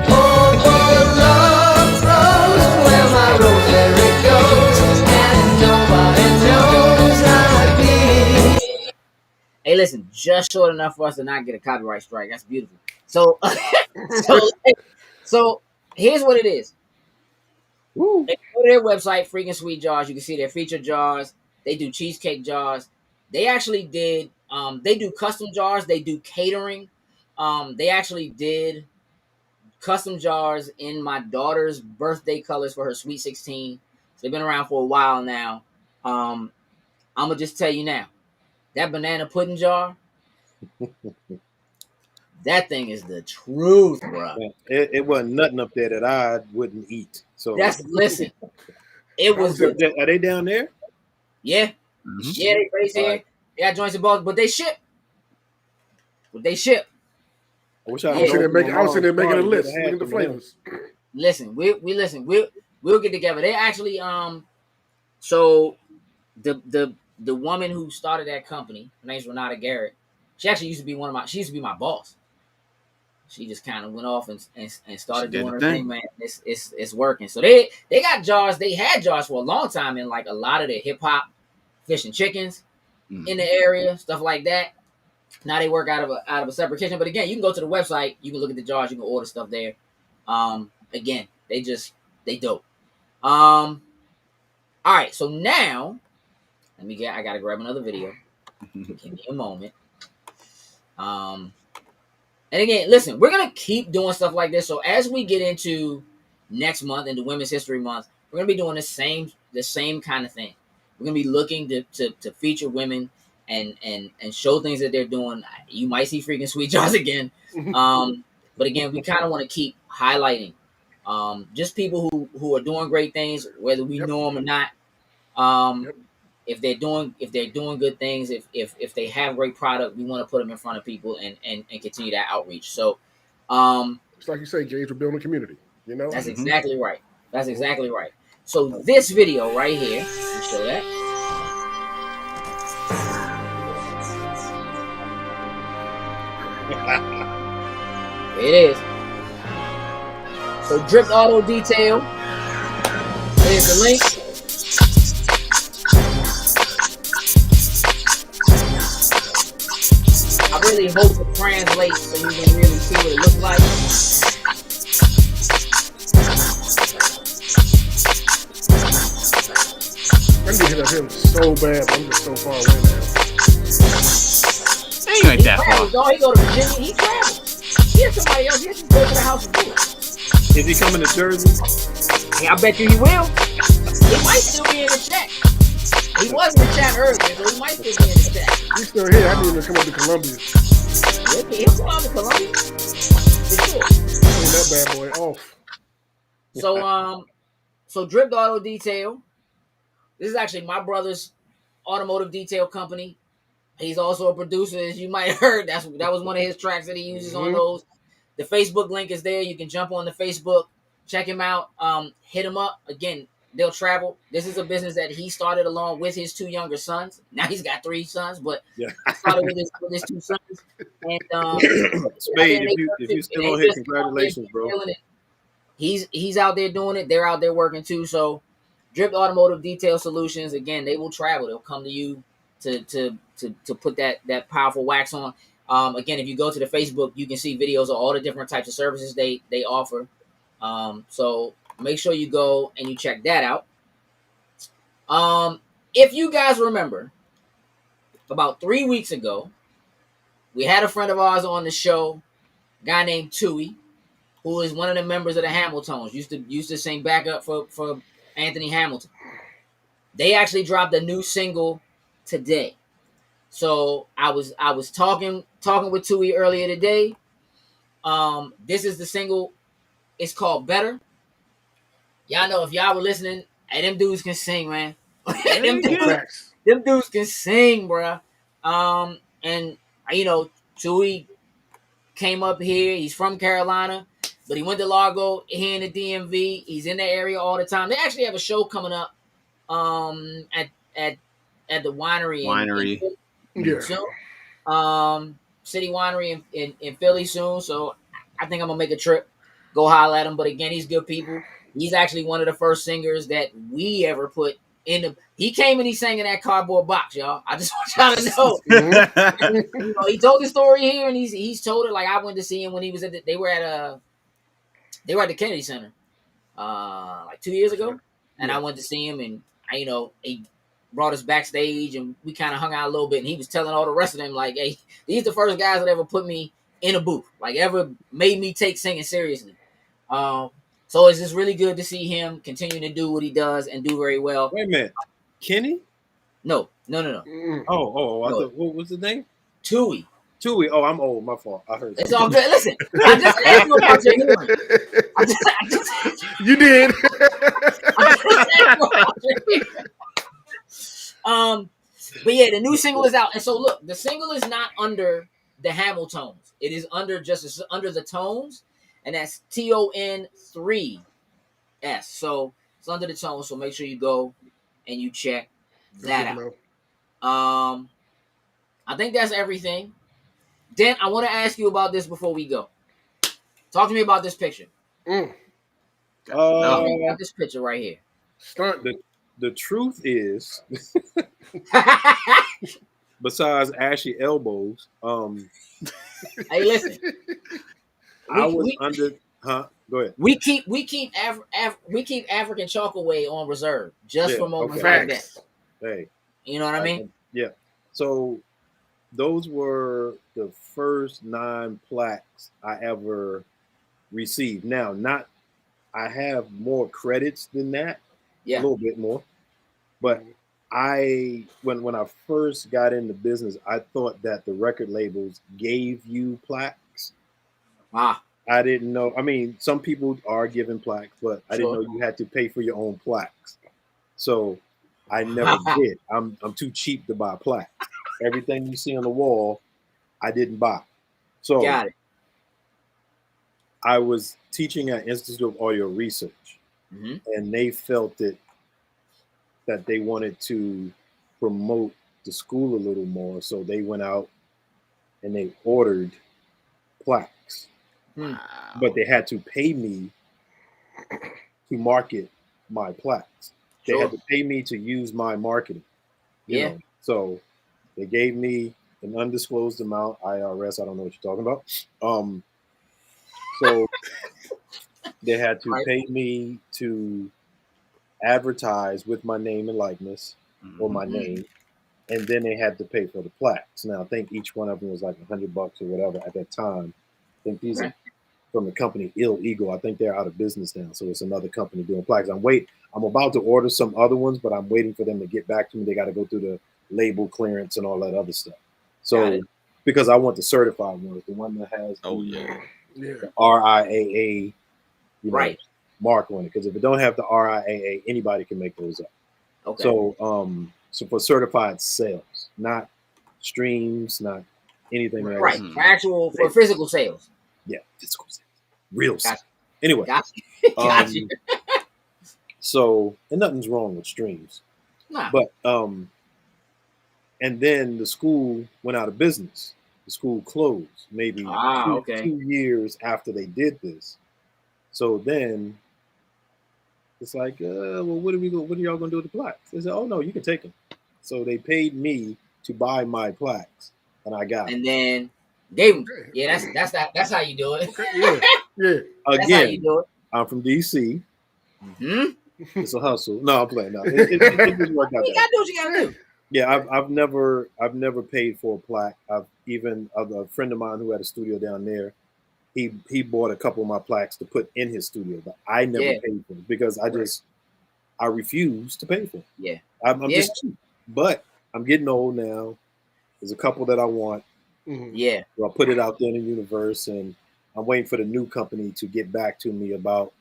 Oh, for love grows where my rosemary goes, and nobody knows like me. Hey, listen, just short enough for us to not get a copyright strike. That's beautiful. So, so here's what it is. Woo. They go to their website, Freaking Sweet Jars. You can see their featured jars. They do cheesecake jars. They actually did. They do custom jars. They do catering. They actually did custom jars in my daughter's birthday colors for her Sweet 16. So they've been around for a while now. I'm gonna just tell you now, that banana pudding jar. That thing is the truth, bro. It wasn't nothing up there that I wouldn't eat. So Listen. It was. Are they down there? Yeah, Mhm. yeah. They raise here. They got joints and balls, but they ship. I wish I I was sitting there making a list, looking at the flavors. Listen. We listen. We'll get together. They actually So the woman who started that company, her name's Renata Garrett. She actually used to be she used to be my boss. She just kind of went off and started doing her thing, man. It's working. So they got jars. They had jars for a long time in like a lot of the hip hop fish and chickens in the area, stuff like that. Now they work out of a separate kitchen. But again, you can go to the website, you can look at the jars, you can order stuff there. Again, they dope. All right, so now I gotta grab another video. Give me a moment. And again, listen, we're gonna keep doing stuff like this. So as we get into next month, into Women's History Month, we're gonna be doing the same kind of thing. We're gonna be looking to feature women and show things that they're doing. You might see Freaking Sweet Jars again. But again, we kind of want to keep highlighting just people who are doing great things, whether we know them or not. If they're doing good things, if they have great product, we want to put them in front of people and continue that outreach. So, It's like you say, Gage, we're building a community. You know, that's exactly right. That's exactly right. So this video right here, let me show that. There it is. So Drift Auto Detail. There's the link. I really hope it translates so you can really see what it looks like. I need to hit up him so bad, but I'm just so far away now. You ain't that far. Dog, he go to Virginia, he travels. Here's somebody else. He just go to the house and do it. Is he coming to Jersey? Hey, I bet you he will. He might still be in the chat. He was in the chat earlier, so he might still be in the chat. He's still here. I need him to come up to Columbia. He'll come out to Columbia. For sure. Clean that bad boy off. So Drift Auto Detail. This is actually my brother's automotive detail company. He's also a producer, as you might have heard. That was one of his tracks that he uses on those. The Facebook link is there. You can jump on the Facebook, check him out, hit him up. Again, they'll travel. This is a business that he started along with his two younger sons. Now he's got 3 sons, but he started with his 2 sons. And Spade, if you still on here, congratulations, bro. He's out there doing it. They're out there working too. So Drift Automotive Detail Solutions, again, they will travel. They'll come to you to put that powerful wax on. Again, if you go to the Facebook, you can see videos of all the different types of services they offer. So make sure you go and you check that out. If you guys remember, about 3 weeks ago, we had a friend of ours on the show, a guy named Tui, who is one of the members of the Hamiltons. Used to sing backup for Anthony Hamilton. They actually dropped a new single today. So I was talking with Tui earlier today. This is the single. It's called Better. Y'all know if y'all were listening, hey, them dudes can sing, man. them them dudes can sing, bruh. And you know, Chewy came up here. He's from Carolina, but he went to Largo here in the DMV. He's in the area all the time. They actually have a show coming up at at the winery in Yeah. soon. City Winery in Philly soon. So I think I'm gonna make a trip, go holler at him. But again, he's good people. He's actually one of the first singers that we ever put in the. He came and he sang in that cardboard box, y'all. I just want y'all to know. You know, he told the story here, and he's told it like I went to see him when he was at they were at the Kennedy Center, like 2 years ago, and I went to see him, and he brought us backstage, and we kind of hung out a little bit, and he was telling all the rest of them like, hey, these the first guys that ever put me in a booth, like ever made me take singing seriously. So it's just really good to see him continue to do what he does and do very well. Wait a minute, Kenny? No. Oh, I thought, what was the name? Tui. Oh, I'm old. My fault. I heard. It's all good. Listen, I just asked you about your hearing. I just You did. I just asked you about your hearing. But yeah, the new single is out, and so look, the single is not under the Hamiltones. It is under under the tones, and that's TON3S. So it's under the tones. So make sure you go and you check that out. I think that's everything. Dent, I want to ask you about this before we go. Talk to me about this picture. Talk to me about this picture right here. The truth is, besides ashy elbows, hey, listen. I was under. Huh? Go ahead. We keep African Chalkaway on reserve just for moments like that. Hey, you know what I mean? Yeah. So those were the first 9 plaques I ever received. Now, I have more credits than that, a little bit more. But when I first got into business, I thought that the record labels gave you plaques. I didn't know. I mean, some people are given plaques, but I didn't know you had to pay for your own plaques. So I never did. I'm too cheap to buy plaques. Everything you see on the wall, I didn't buy. So got it. I was teaching at Institute of Audio Research, and they felt that they wanted to promote the school a little more. So they went out and they ordered plaques. Wow. But they had to pay me to market my plaques. They had to pay me to use my marketing. You know? So they gave me an undisclosed amount, IRS, I don't know what you're talking about. So they had to pay me to advertise with my name and likeness or my name, and then they had to pay for the plaques. Now I think each one of them was like $100 or whatever at that time. I think these are from the company Ill Eagle. I think they're out of business now, so it's another company doing plaques. I'm about to order some other ones, but I'm waiting for them to get back to me. They got to go through the label clearance and all that other stuff. So because I want the certified ones, the one that has the RIAA, mark on it. Because if it don't have the RIAA, anybody can make those up. Okay. So for certified sales, not streams, not anything else. Right. For actual, for physical sales. Yeah, physical sales. Real sales. Anyway. Gotcha. So, and nothing's wrong with streams. Nah. But and then the school went out of business. The school closed maybe 2 years after they did this. So then it's like, well, what are y'all gonna do with the plaques? They said, oh no, you can take them. So they paid me to buy my plaques, and I got and then gave them. Yeah, that's how you do it. Yeah. That's how you do it. I'm from DC. It's a hustle. No, I'm playing. No, it just worked out. You gotta do what you gotta do. Yeah, I've never paid for a plaque. I've even a friend of mine who had a studio down there. He bought a couple of my plaques to put in his studio, but I never paid for it because I refuse to pay for it. Yeah, I'm just cheap. But I'm getting old now. There's a couple that I want. Yeah, so I'll put it out there in the universe, and I'm waiting for the new company to get back to me about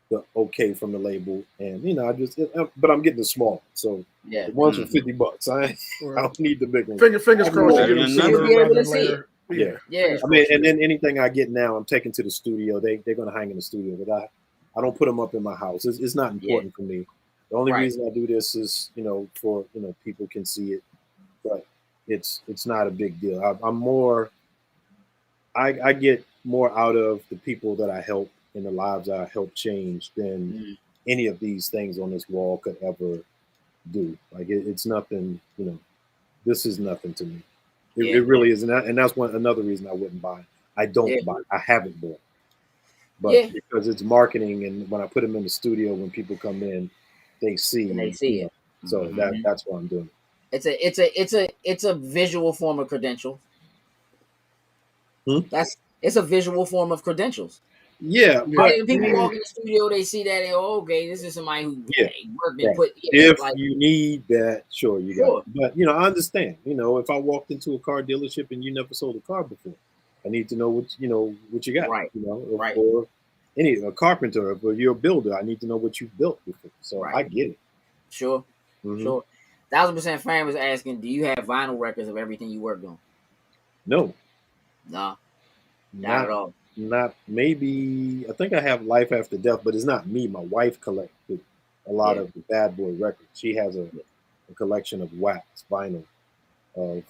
the okay from the label, and but I'm getting the small, so Yeah. the ones for $50. I don't need the big one. Fingers crossed you get them sooner You'll be able rather to than see later. Yeah. Yeah. I mean, and then anything I get now, I'm taking to the studio. They're gonna hang in the studio, but I don't put them up in my house. It's not important for me. The only reason I do this is for people can see it, but it's not a big deal. I'm more. I get more out of the people that I help and the lives I help change than any of these things on this wall could ever do. Like it's nothing. This is nothing to me. It really is, and that's another reason I wouldn't buy. I don't buy. I haven't bought, but because it's marketing, and when I put them in the studio, when people come in, they see. And they see it. So that's what I'm doing. It's a visual form of credentials. It's a visual form of credentials. Yeah, but when people walk in the studio, they see that okay, this is somebody who worked and put. If you need that, sure, you got it. But I understand. If I walked into a car dealership and you never sold a car before, I need to know what you got. Right. Or a carpenter, or you're a builder, I need to know what you've built before. So I get it. Sure. 1,000% fan was asking, do you have vinyl records of everything you worked on? No. No. Not at all. Not maybe. I think I have Life After Death, but it's not me. My wife collected a lot of the Bad Boy records. She has a collection of wax vinyl of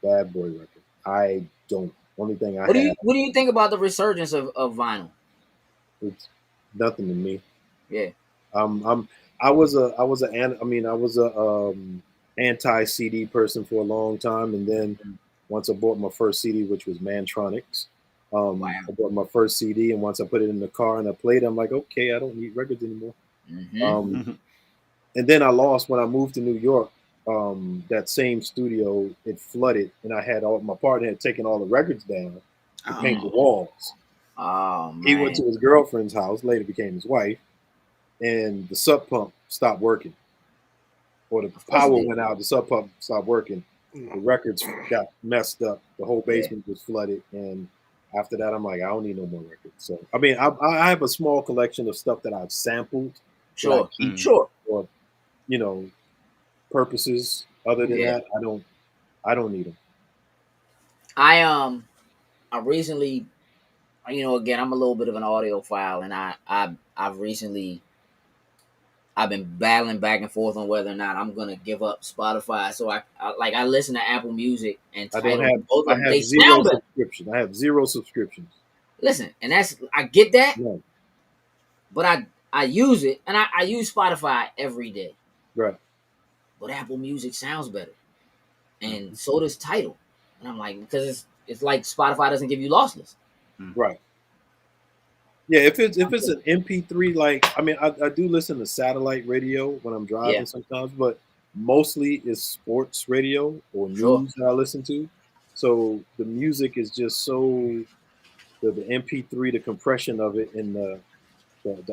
Bad Boy records. I don't. Only thing I have. What do you think about the resurgence of vinyl? It's nothing to me. Yeah. I was a anti CD person for a long time, and then once I bought my first CD, which was Mantronics. I bought my first CD, and once I put it in the car and I played it, I'm like, okay, I don't need records anymore. And then I lost when I moved to New York. That same studio, it flooded, and my partner had taken all the records down to paint the walls. Oh man! He went to his girlfriend's house, later became his wife, and the sub pump stopped working, or the power went out. The sub pump stopped working. The records got messed up. The whole basement was flooded, and after that, I'm like, I don't need no more records. So, I mean, I have a small collection of stuff that I've sampled. Sure. Or, purposes. Other than that, I don't need them. I recently, again, I'm a little bit of an audiophile, and I've been battling back and forth on whether or not I'm gonna give up Spotify. So I listen to Apple Music and Tidal. I have zero subscriptions. I have 0 subscriptions. Listen, and I get that, but I use it, and I use Spotify every day. Right. But Apple Music sounds better, and so does Tidal. And I'm like, because it's like Spotify doesn't give you lossless. Right. Yeah, if it's an MP3, I do listen to satellite radio when I'm driving sometimes, but mostly it's sports radio or news that I listen to. So the music is just so the MP3, the compression of it, and the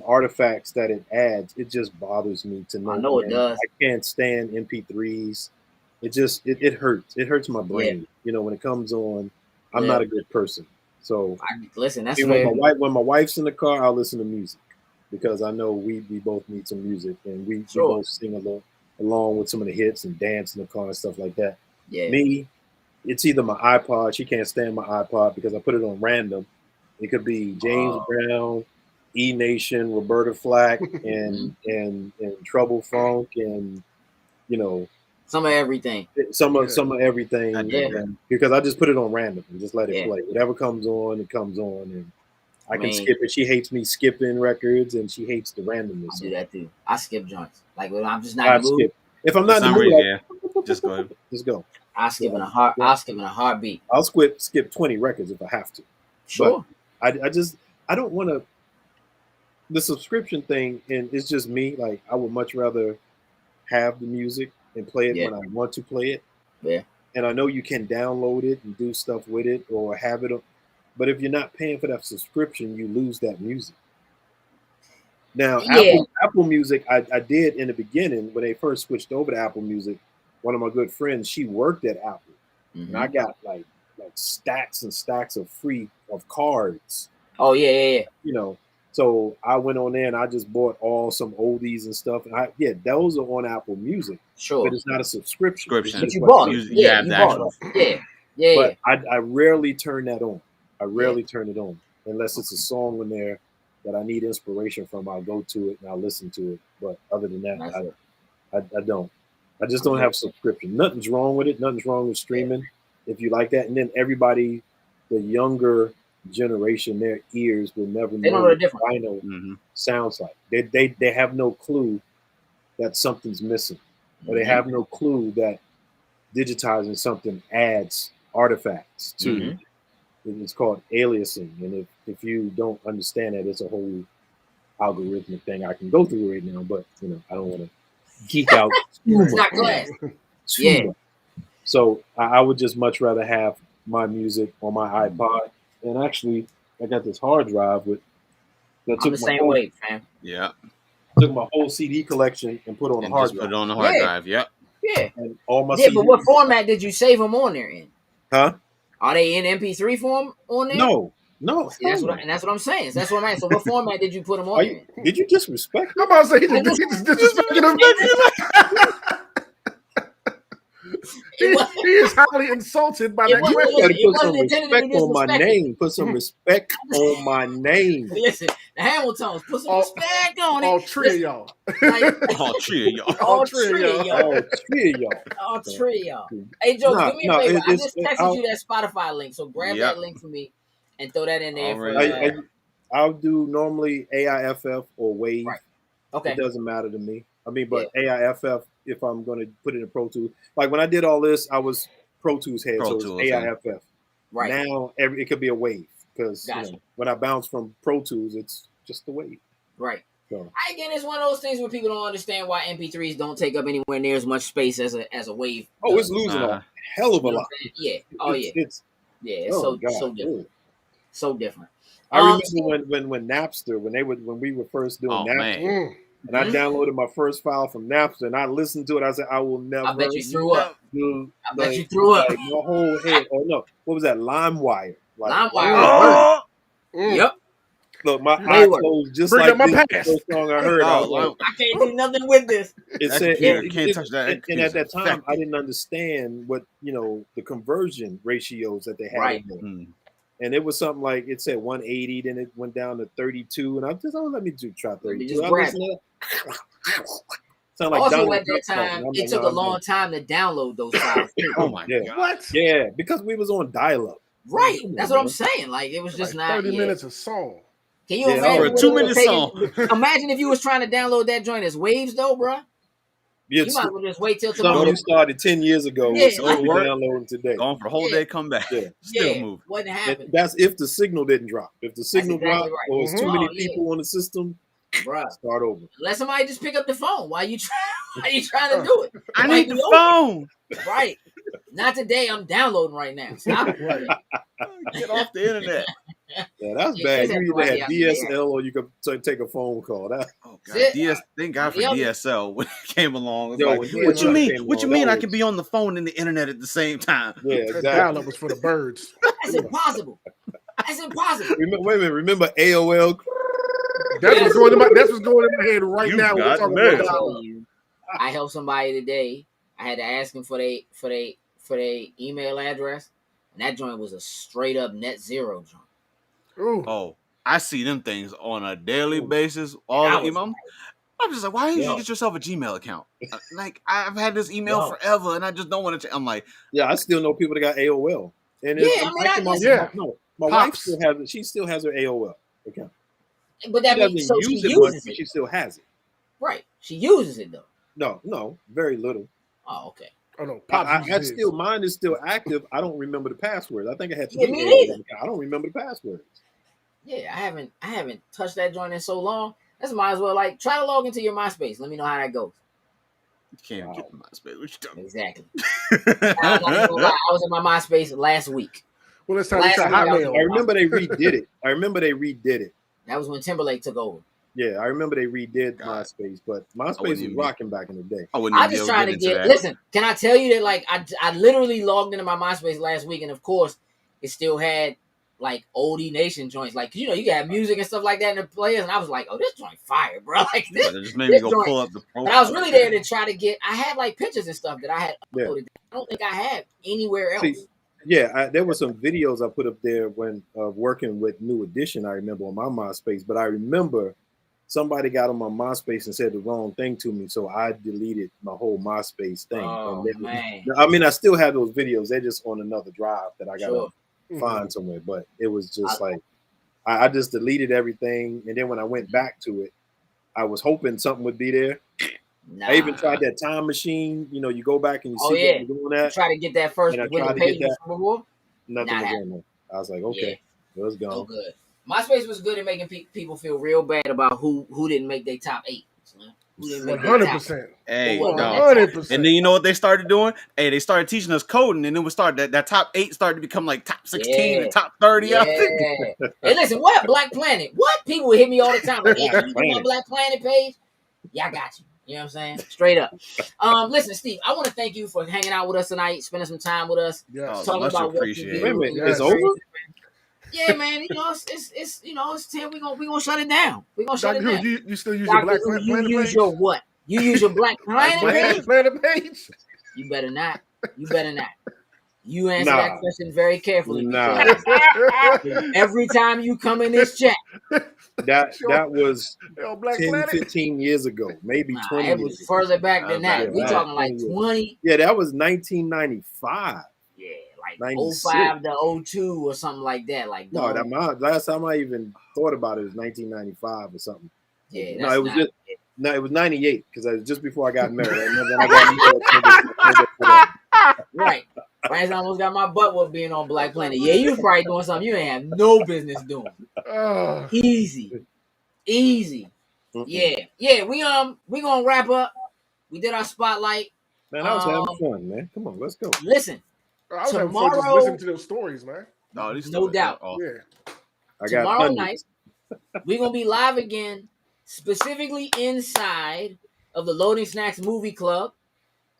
artifacts that it adds, it just bothers me to know. I know it does. I can't stand MP3s. It hurts. It hurts my brain. When it comes on, I'm not a good person. So listen, that's when my wife's in the car, I'll listen to music because I know we both need some music, and we both sing along with some of the hits and dance in the car and stuff like that. Yeah. Me, it's either my iPod. She can't stand my iPod because I put it on random. It could be James Brown, E Nation, Roberta Flack, and Trouble Funk, and some of everything. Some of everything. Because I just put it on random and just let it play. Whatever comes on, it comes on, and I can skip it. She hates me skipping records, and she hates the randomness. I do that too. I skip joints. Like when I'm just not in the mood. If I'm not in the mood, just go ahead. Just go. I'll skip in a heartbeat. I'll skip 20 records if I have to. Sure. But I don't want to. The subscription thing, and it's just me. Like I would much rather have the music and play it when I want to play it. Yeah. And I know you can download it and do stuff with it or have it. But if you're not paying for that subscription, you lose that music. Now, Apple Music, I did in the beginning when they first switched over to Apple Music. One of my good friends, she worked at Apple. And I got like stacks and stacks of cards. Oh, yeah. So I went on there and I just bought all some oldies and stuff. And those are on Apple Music. Sure. But it's not a subscription. But you bought it. Yeah, you bought it. Yeah. But I rarely turn that on. I rarely turn it on unless it's a song in there that I need inspiration from. I'll go to it and I'll listen to it. But other than that, I don't. I just don't have subscription. Nothing's wrong with it. Nothing's wrong with streaming if you like that. And then everybody, the younger generation, their ears will never know what vinyl sounds like. They have no clue that something's missing, or they have no clue that digitizing something adds artifacts to. It's called aliasing, and if you don't understand it, it's a whole algorithmic thing I can go through right now. But I don't want to geek out. It's not class. So I would just much rather have my music on my iPod. And actually, I got this hard drive that took the same way, man. Yeah. Took my whole CD collection and put it on the hard drive. Put it on the hard drive. Yep. Yeah. And all my CDs. But what format did you save them on there in? Huh? Are they in MP3 form on there? No. See, that's what I'm saying. That's what I'm saying. So what format did you put them on there? Did you disrespect? I'm about to say he just disrespected him. He is highly insulted by that question. Put some respect on my name. Put some respect on my name. Listen, the Hamiltons, put some respect on it. All three of y'all. All three of y'all. All three of y'all. All three of y'all. Hey, Joe, do me a favor. I just texted you that Spotify link, so grab that link for me and throw that in there. I'll do normally AIFF or Wave. Right. Okay. It doesn't matter to me. I mean, but AIFF, if I'm going to put it in Pro Tools. Like when I did all this, I was Pro Tools head, so it's AIFF. Right. Now it could be a Wave because when I bounce from Pro Tools, it's just a Wave. Right. So. Again, it's one of those things where people don't understand why MP3s don't take up anywhere near as much space as a Wave. Oh, it's losing a hell of a lot. Yeah. It's so different. So different. I remember when Napster, when we were first doing Napster, and I downloaded my first file from Napster, and I listened to it. I said, I will never. I bet you threw up. I bet you threw up. Like, my whole head. Oh no, what was that? LimeWire. LimeWire. Yep. Look, my eyes closed just like this. The first song I heard. I can't do nothing with this. It said, can't touch that. And at that time, I didn't understand what the conversion ratios that they had. Right. And it was something like it said 180, then it went down to 32, and I just let me try 32. Also, at that time, it took a long time to download those files. Oh my god! What? Yeah, because we was on dial-up. Right. That's what I'm saying. Like it was just not 30 minutes of song. Can you imagine for a 2-minute song? Imagine if you was trying to download that joint as waves, though, bro. You might as well just wait till tomorrow. Something you started 10 years ago. Downloading today. Gone for a whole day, come back. Still moving. Wasn't happening. That's if the signal didn't drop. If the signal dropped or it's too many people on the system, start over. Let somebody just pick up the phone. Why you trying to do it? I need the phone. Right. Not today. I'm downloading right now. Stop it. Get off the internet. Yeah, that's bad. You either had DSL or you could take a phone call. Thank God for DSL when it came along. What you mean? What you mean? I can be on the phone and the internet at the same time? Yeah, exactly. That dial-up was for the birds. That's impossible. Wait a minute. Remember AOL? That's what's going in my head right now. We're talking about dial-up. I helped somebody today. I had to ask them for their email address, and that joint was a straight up net zero joint. Ooh. Oh, I see them things on a daily basis. All the email. I'm just like, why didn't you get yourself a Gmail account? Like, I've had this email forever, and I just don't want to. I'm like, I still know people that got AOL. And my wife still has it. She still has her AOL account. But that means so she uses it. She still has it. Right. She uses it though. No, very little. Oh, okay. Oh no, mine is still active. I don't remember the password. I think I had to. I don't remember the passwords. Yeah, I haven't touched that joint in so long. That's might as well try to log into your MySpace. Let me know how that goes. You can't even get to MySpace. What you talking? Exactly. I was in my MySpace last week. Well, it's time to try Hotmail. I remember they redid it. That was when Timberlake took over. Yeah, I remember they redid MySpace, but MySpace was rocking back in the day. I just trying to get. Listen, can I tell you that I literally logged into my MySpace last week, and of course, it still had like oldie nation joints. Like, you know, you got music and stuff like that in the players, and I was like, oh, this joint fire, bro. Like this, it just made me go joint. pull up the profile. But I was really there to try to get. I had like pictures and stuff that I had uploaded. I don't think I have anywhere else. See, there were some videos I put up there when working with New Edition. I remember on my MySpace, but I remember somebody got on my MySpace and said the wrong thing to me, so I deleted my whole MySpace thing. Oh, man. I mean, I still have those videos. They're just on another drive that I gotta find somewhere. But it was just I just deleted everything, and then when I went back to it, I was hoping something would be there. Nah. I even tried that time machine. You know, you go back and you see what doing that. Try to get that first winning page before. Nothing was on there. I was like, okay, it was gone. No good. MySpace was good at making people feel real bad about who didn't make their top 8. 100%. Hey, 100%. And then you know what they started doing? Hey, they started teaching us coding, and then we started that top 8 started to become like top 16 and top 30. Yeah. Hey, listen, what Black Planet? What people would hit me all the time? Like, hey, can you do my Black Planet page? Yeah, I got you. You know what I'm saying? Straight up. Listen, Steve, I want to thank you for hanging out with us tonight, spending some time with us, talking about what you do. Wait a minute, it's over? Yeah, man. You know, it's 10. We gonna shut it down. We gonna shut it down. You still use your Black Planet page? You use your what? You use your Black Planet page? You better not. You answer that question very carefully. Every time you come in this chat. That was 10, 15 years ago, maybe 20 it was further back than that. We talking like 20. Yeah, that was 1995. Yeah, like 05 to 02 or something like that. Like last time I even thought about it was 1995 or something. Yeah, it was 98 because it was just before I got married. I got right. Ryan's almost got my butt whooped being on Black Planet. Yeah, you probably doing something you ain't have no business doing. Easy. Mm-hmm. Yeah. We gonna wrap up. We did our spotlight. Man, I was having fun, man. Come on, let's go. Listen, I was having fun just listening to those stories, man. No doubt. Tomorrow night, we're gonna be live again, specifically inside of the Loading Snacks Movie Club.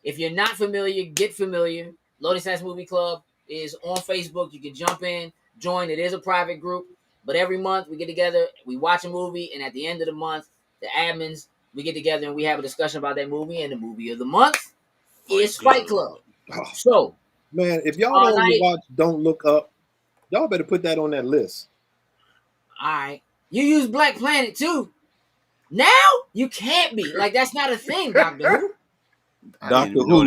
If you're not familiar, get familiar. Loading Snacks Movie Club is on Facebook. You can jump in, join. It is a private group. But every month we get together, we watch a movie, and at the end of the month, the admins, we get together and we have a discussion about that movie. And the movie of the month is Fight Club. So, man, if y'all don't watch Don't Look Up, y'all better put that on that list. All right. You use Black Planet too. Now you can't be. Like, that's not a thing, Dr. Who. Dr. Who,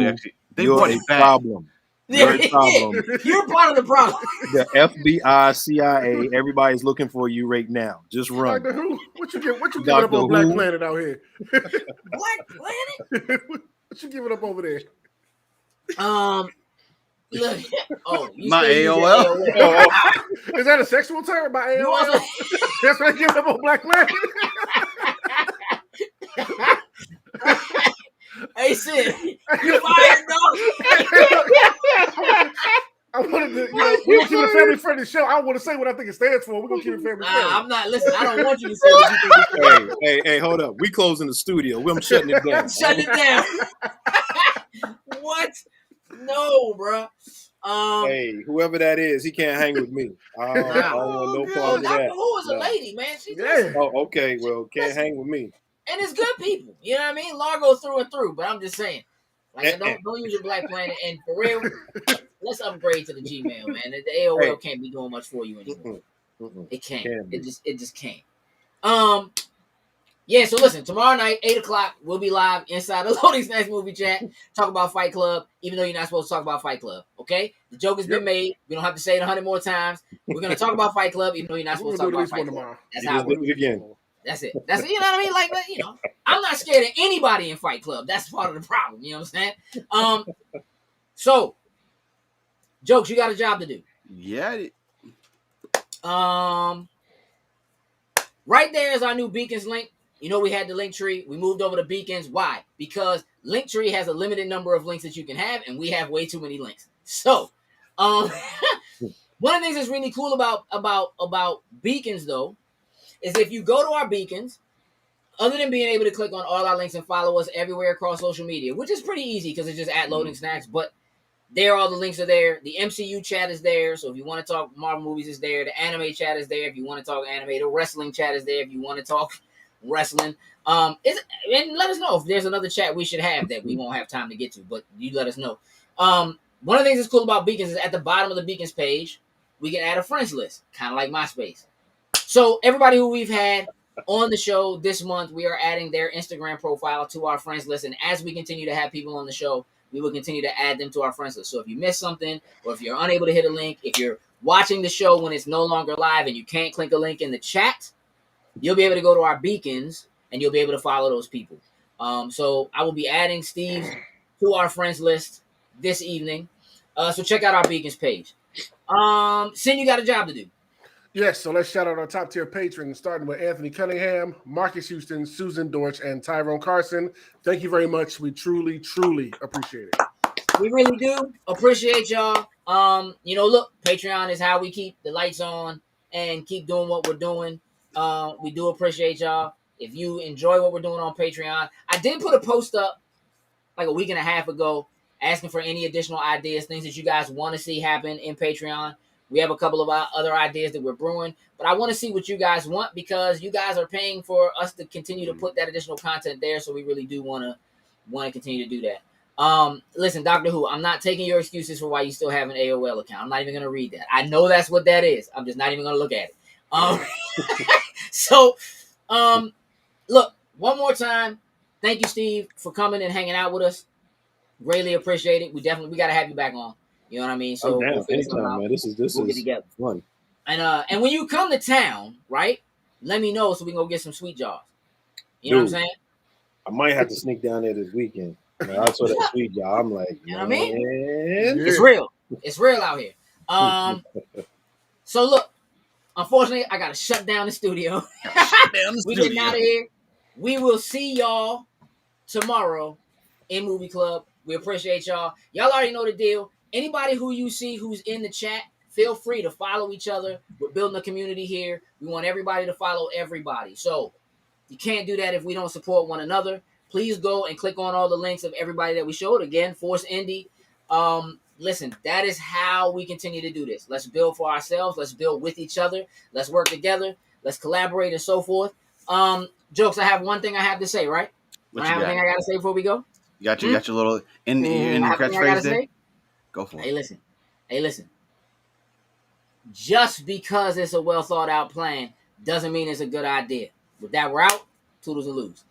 you're a problem. You're a problem. You're part of the problem. The FBI, CIA, everybody's looking for you right now. Just run. Dr. Who? What you giving up on Black Planet out here? Black Planet? What you giving up over there? Look. Oh, you my AOL. Is that a sexual term? My AOL? That's what I give up on Black Planet. Hey, Sid, you fired, dog. I wanted to, we're going to keep it a family-friendly show. I don't want to say what I think it stands for. We're going to keep it family-friendly. I'm not, listen, I don't want you to say what you think it stands for. Hey, hold up. We closing the studio. I'm shutting it down. Shut it down. What? No, bro. Hey, whoever that is, he can't hang with me. I don't want no part of that. Who is a lady, man? She's Oh, okay. Well, can't hang with me. And it's good people. You know what I mean? Largo through and through. But I'm just saying. Like, don't use your Black Planet. And for real, let's upgrade to the Gmail, man. The AOL can't be doing much for you anymore. It can't. It just can't. Yeah, so listen, tomorrow night, 8 o'clock, we'll be live inside the Loading Snacks Movie Chat. Talk about Fight Club, even though you're not supposed to talk about Fight Club. Okay? The joke has been made. We don't have to say it 100 more times. We're going to talk about Fight Club, even though you're not supposed to talk about Fight Club. That's how we do it again. That's it. That's it. You know what I mean? Like, I'm not scared of anybody in Fight Club. That's part of the problem. You know what I'm saying? So, Jokes, you got a job to do. Yeah. Right there is our new Beacons link. You know, we had the link tree. We moved over to Beacons. Why? Because Linktree has a limited number of links that you can have, and we have way too many links. So, one of the things that's really cool about Beacons, though, is if you go to our Beacons, other than being able to click on all our links and follow us everywhere across social media, which is pretty easy because it's just at Loading Snacks, but all the links are there. The MCU chat is there. So if you want to talk Marvel movies, it's there. The anime chat is there. If you want to talk anime, the wrestling chat is there. If you want to talk wrestling, and let us know if there's another chat we should have that we won't have time to get to, but you let us know. One of the things that's cool about Beacons is at the bottom of the Beacons page, we can add a friends list, kind of like MySpace. So everybody who we've had on the show this month, we are adding their Instagram profile to our friends list. And as we continue to have people on the show, we will continue to add them to our friends list. So if you miss something, or if you're unable to hit a link, if you're watching the show when it's no longer live and you can't click a link in the chat, you'll be able to go to our Beacons and you'll be able to follow those people. So I will be adding Steve to our friends list this evening. So check out our Beacons page. Sin, you got a job to do. Yes, so let's shout out our top tier patrons, starting with Anthony Cunningham, Marcus Houston, Susan Dorch, and Tyrone Carson. Thank you very much. We truly, truly appreciate it. We really do appreciate y'all. Look, Patreon is how we keep the lights on and keep doing what we're doing. We do appreciate y'all. If you enjoy what we're doing on Patreon, I did put a post up like a week and a half ago asking for any additional ideas, things that you guys want to see happen in Patreon. We have a couple of other ideas that we're brewing, but I want to see what you guys want because you guys are paying for us to continue to put that additional content there. So we really do want to continue to do that. Listen, Doctor Who, I'm not taking your excuses for why you still have an AOL account. I'm not even going to read that. I know that's what that is. I'm just not even going to look at it. Look, one more time. Thank you, Steve, for coming and hanging out with us. Greatly appreciate it. We got to have you back on. You know what I mean? So we'll anytime, man. This is get together. Fun. And when you come to town, right? Let me know so we can go get some sweet jaws. You know what I'm saying? I might have to sneak down there this weekend. Man, I saw that sweet jar. I'm like, you know what I mean? It's real. It's real out here. So look, unfortunately, I gotta shut down the studio. We getting out of here. We will see y'all tomorrow in Movie Club. We appreciate y'all. Y'all already know the deal. Anybody who you see who's in the chat, feel free to follow each other. We're building a community here. We want everybody to follow everybody. So you can't do that if we don't support one another. Please go and click on all the links of everybody that we showed. Again, Force Indie. Listen, that is how we continue to do this. Let's build for ourselves. Let's build with each other. Let's work together. Let's collaborate and so forth. Jokes, I have one thing I have to say, right? I have anything I got to say before we go? You got your little in your catchphrase there? Say? Go for it. Hey, listen. Just because it's a well thought out plan doesn't mean it's a good idea. With that, we're out. Toodles and loos.